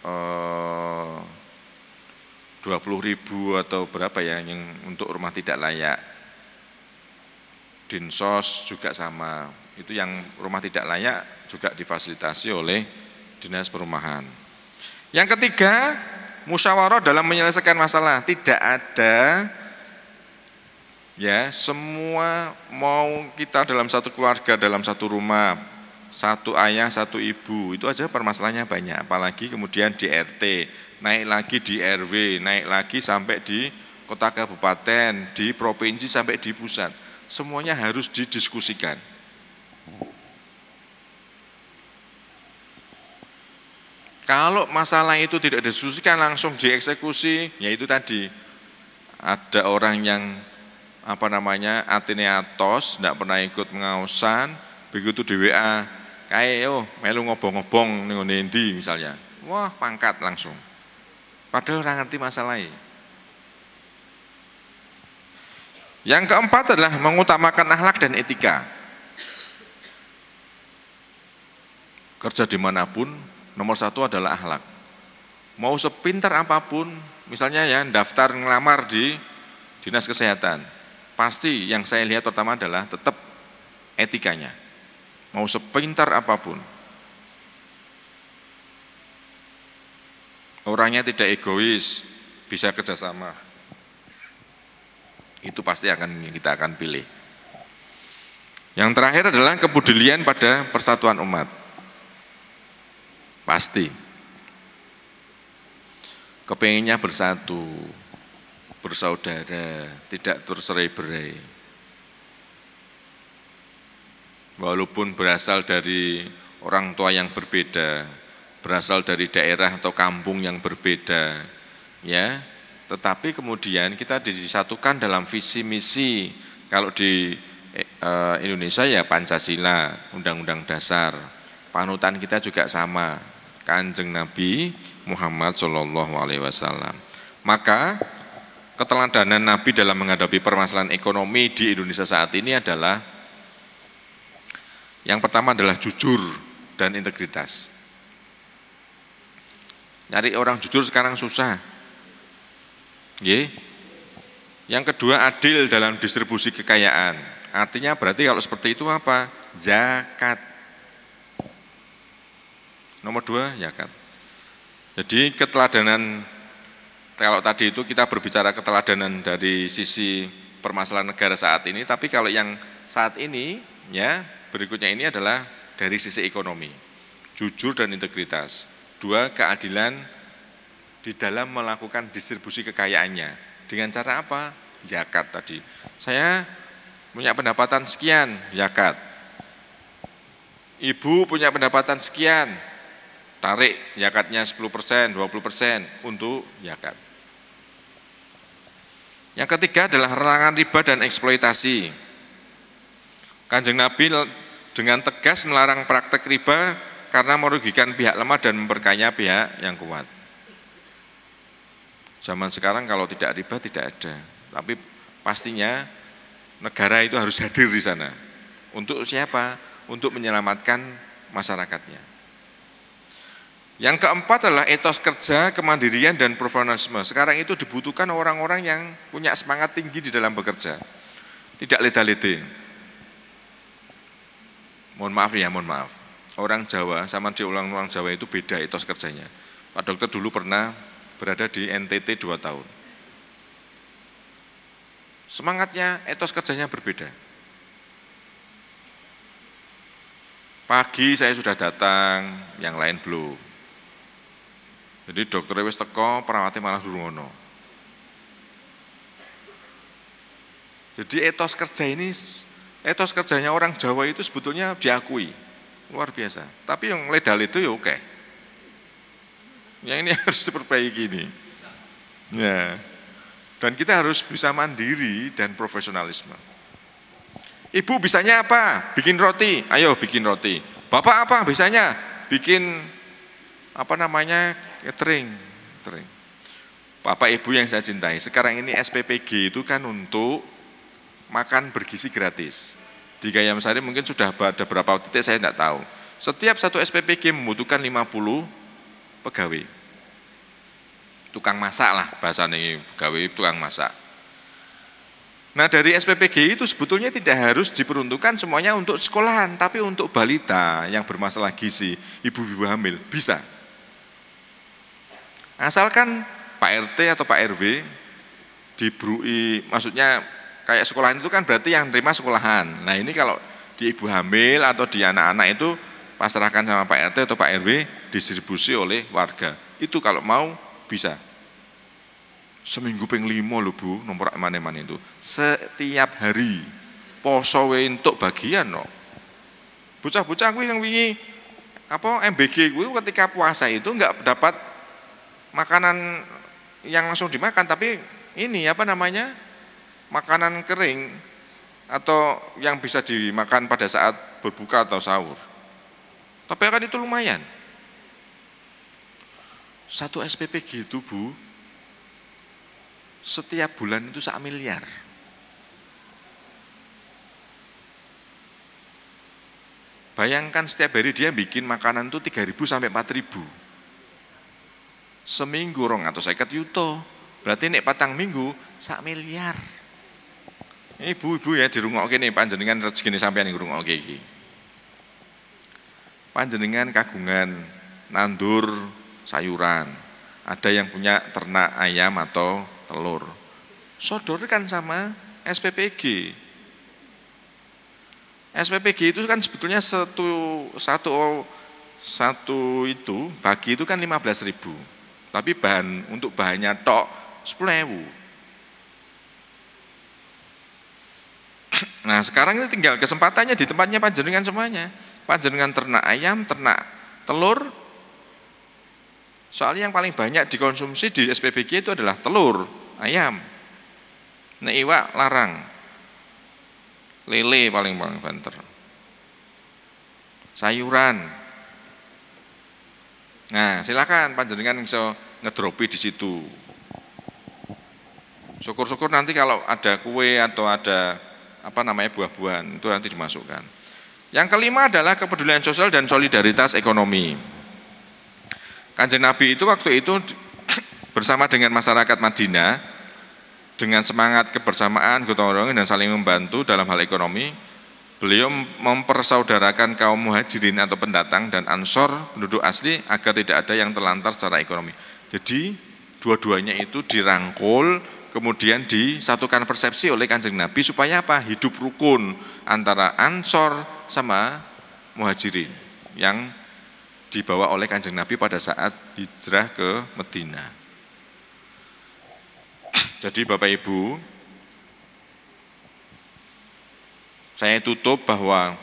20.000 atau berapa ya yang untuk rumah tidak layak. Dinsos juga sama, itu yang rumah tidak layak juga difasilitasi oleh Dinas Perumahan. Yang ketiga, musyawarah dalam menyelesaikan masalah. Tidak ada ya semua mau kita dalam satu keluarga, dalam satu rumah, satu ayah, satu ibu, itu aja permasalahannya banyak. Apalagi kemudian di RT, naik lagi di RW, naik lagi sampai di kota kabupaten, di provinsi sampai di pusat. Semuanya harus didiskusikan. Kalau masalah itu tidak didiskusikan langsung dieksekusi, yaitu tadi ada orang yang ateneatos, tidak pernah ikut pengausan, begitu di WA, melu ngobong-ngobong ning endi misalnya, wah pangkat langsung. Padahal orang ngerti masalahnya. Yang keempat adalah mengutamakan akhlak dan etika. Kerja dimanapun, nomor satu adalah akhlak. Mau sepintar apapun, misalnya ya daftar ngelamar di Dinas Kesehatan, pasti yang saya lihat pertama adalah tetap etikanya. Mau sepintar apapun, orangnya tidak egois, bisa kerjasama, itu pasti kita akan pilih. Yang terakhir adalah kepedulian pada persatuan umat. Pasti kepengennya bersatu, bersaudara, tidak tercerai-berai. Walaupun berasal dari orang tua yang berbeda, berasal dari daerah atau kampung yang berbeda, ya. Tetapi kemudian kita disatukan dalam visi misi. Kalau di Indonesia ya Pancasila, Undang-Undang Dasar. Panutan kita juga sama, Kanjeng Nabi Muhammad SAW. Maka keteladanan Nabi dalam menghadapi permasalahan ekonomi di Indonesia saat ini adalah yang pertama adalah jujur dan integritas. Nyari orang jujur sekarang susah. Yang kedua, adil dalam distribusi kekayaan. Artinya berarti kalau seperti itu apa? Zakat. Nomor 2, zakat. Jadi keteladanan, kalau tadi itu kita berbicara keteladanan dari sisi permasalahan negara saat ini, tapi kalau yang saat ini, ya berikutnya ini adalah dari sisi ekonomi. Jujur dan integritas. 2, keadilan di dalam melakukan distribusi kekayaannya. Dengan cara apa? Zakat tadi. Saya punya pendapatan sekian, zakat. Ibu punya pendapatan sekian, tarik zakatnya 10%, 20% untuk zakat. Yang ketiga adalah larangan riba dan eksploitasi. Kanjeng Nabi dengan tegas melarang praktek riba karena merugikan pihak lemah dan memperkaya pihak yang kuat. Zaman sekarang kalau tidak riba tidak ada, tapi pastinya negara itu harus hadir di sana. Untuk siapa? Untuk menyelamatkan masyarakatnya. Yang keempat adalah etos kerja, kemandirian dan profesionalisme. Sekarang itu dibutuhkan orang-orang yang punya semangat tinggi di dalam bekerja, tidak leda-lede. Mohon maaf. Orang Jawa sama di orang Jawa itu beda etos kerjanya. Pak Dokter dulu pernah berada di NTT 2 tahun. Semangatnya, etos kerjanya berbeda. Pagi saya sudah datang, yang lain belum. Jadi dokter wis teko, perawatnya malah durungono. Jadi etos kerja ini, etos kerjanya orang Jawa itu sebetulnya diakui, luar biasa. Tapi yang leda-leda ya oke. Yang ini harus diperbaiki ini. Ya. Dan kita harus bisa mandiri dan profesionalisme. Ibu bisanya apa? Bikin roti. Ayo bikin roti. Bapak apa bisanya? Bikin catering. Bapak Ibu yang saya cintai, sekarang ini SPPG itu kan untuk makan bergizi gratis. Di Gayam Sari mungkin sudah ada berapa titik saya tidak tahu. Setiap satu SPPG membutuhkan 50 pegawai, tukang masak lah bahasanya, pegawai tukang masak. Nah dari SPPG itu sebetulnya tidak harus diperuntukkan semuanya untuk sekolahan, tapi untuk balita yang bermasalah gizi, ibu-ibu hamil, bisa. Asalkan Pak RT atau Pak RW diberi, maksudnya kayak sekolahan itu kan berarti yang terima sekolahan. Nah ini kalau di ibu hamil atau di anak-anak itu pasrahkan sama Pak RT atau Pak RW, distribusi oleh warga. Itu kalau mau bisa. Seminggu ping 5 lho Bu, nomor mana-mana itu. Setiap hari poso entuk bagian no. Bocah-bocah kuwi yang wingi MBG kuwi ketika puasa itu enggak dapat makanan yang langsung dimakan, tapi ini makanan kering atau yang bisa dimakan pada saat berbuka atau sahur. Tapi kan itu lumayan. Satu SPPG itu Bu, setiap bulan itu 1 miliar. Bayangkan setiap hari dia bikin makanan itu 3.000 sampai 4.000. Seminggu 250 yuto. Berarti nek 4 minggu 1 miliar. Ibu-ibu ya dirungokke nih panjenengan rezekine sampeyan ngrungokke iki. Panjenengan kagungan nandur sayuran, ada yang punya ternak ayam atau telur, sodorkan sama SPPG. SPPG itu kan sebetulnya satu itu bagi itu kan 15.000, tapi untuk bahannya tok 10.000. Nah sekarang ini tinggal kesempatannya di tempatnya panjenengan semuanya. Panjenengan ternak ayam, ternak telur, Soalnya yang paling banyak dikonsumsi di SPBG itu adalah telur, ayam. Nek iwak larang. Lele paling banter. Sayuran. Nah, silakan panjenengan bisa ngedropi di situ. Syukur-syukur nanti kalau ada kue atau ada buah-buahan itu nanti dimasukkan. Yang kelima adalah kepedulian sosial dan solidaritas ekonomi. Kanjeng Nabi itu waktu itu bersama dengan masyarakat Madinah dengan semangat kebersamaan, gotong royong dan saling membantu dalam hal ekonomi. Beliau mempersaudarakan kaum muhajirin atau pendatang dan ansor penduduk asli agar tidak ada yang terlantar secara ekonomi. Jadi dua-duanya itu dirangkul, kemudian disatukan persepsi oleh Kanjeng Nabi supaya apa? Hidup rukun antara ansor sama muhajirin yang dibawa oleh Kanjeng Nabi pada saat hijrah ke Madinah. Jadi Bapak Ibu, saya tutup bahwa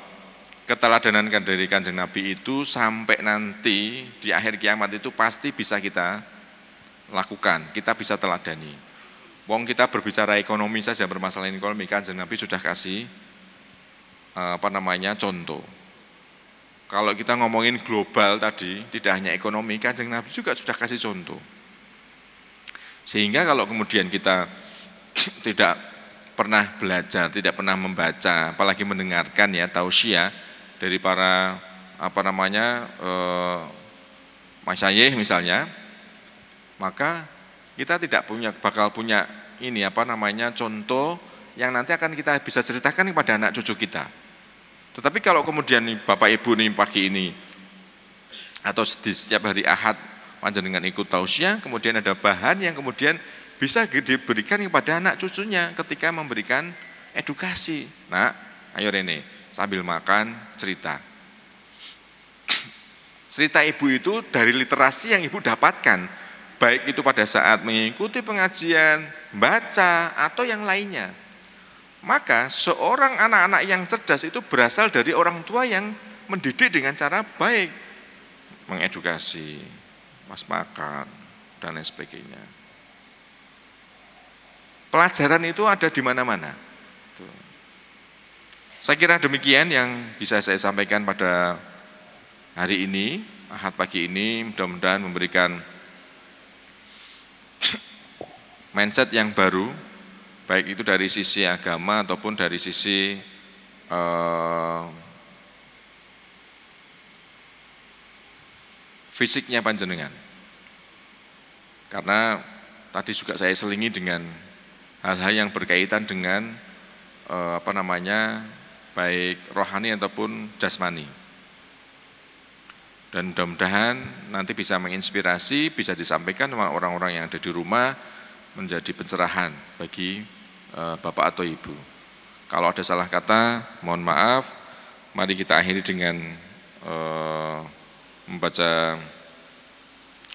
keteladanan dari Kanjeng Nabi itu sampai nanti di akhir kiamat itu pasti bisa kita lakukan, kita bisa teladani. Wong kita berbicara ekonomi saja, bermasalah ekonomi, Kanjeng Nabi sudah kasih contoh. Kalau kita ngomongin global tadi, tidak hanya ekonomi, Kanjeng Nabi juga sudah kasih contoh. Sehingga kalau kemudian kita tidak pernah belajar, tidak pernah membaca, apalagi mendengarkan ya tausiah dari para masyayikh misalnya, maka kita tidak bakal punya contoh yang nanti akan kita bisa ceritakan kepada anak cucu kita. Tetapi kalau kemudian Bapak Ibu nih pagi ini atau di setiap hari Ahad panjenengan ikut tausiah, kemudian ada bahan yang kemudian bisa diberikan kepada anak cucunya ketika memberikan edukasi. Nah, ayo Rene, sambil makan cerita. Cerita ibu itu dari literasi yang ibu dapatkan, baik itu pada saat mengikuti pengajian, baca, atau yang lainnya. Maka seorang anak-anak yang cerdas itu berasal dari orang tua yang mendidik dengan cara baik, mengedukasi, mas makan, dan lain sebagainya. Pelajaran itu ada di mana-mana. Saya kira demikian yang bisa saya sampaikan pada hari ini, Ahad pagi ini, mudah-mudahan memberikan mindset yang baru, baik itu dari sisi agama ataupun dari sisi fisiknya panjenengan. Karena tadi juga saya selingi dengan hal-hal yang berkaitan dengan baik rohani ataupun jasmani. Dan mudah-mudahan nanti bisa menginspirasi, bisa disampaikan sama orang-orang yang ada di rumah menjadi pencerahan bagi Bapak atau Ibu. Kalau ada salah kata, mohon maaf. Mari kita akhiri dengan membaca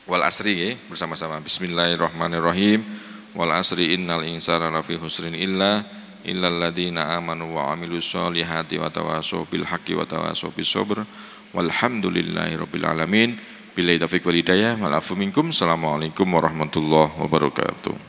wal asri bersama-sama. Bismillahirrahmanirrahim. Wal asri innal insana lafi husrin illal ladzina amanu wa amilus solihati wa tawassaw bil haqqi wa tawassaw bis sabr. Walhamdulillahirabbil alamin. Billahi taufiq wal hidayah. Wal afu minkum. Assalamualaikum warahmatullahi wabarakatuh.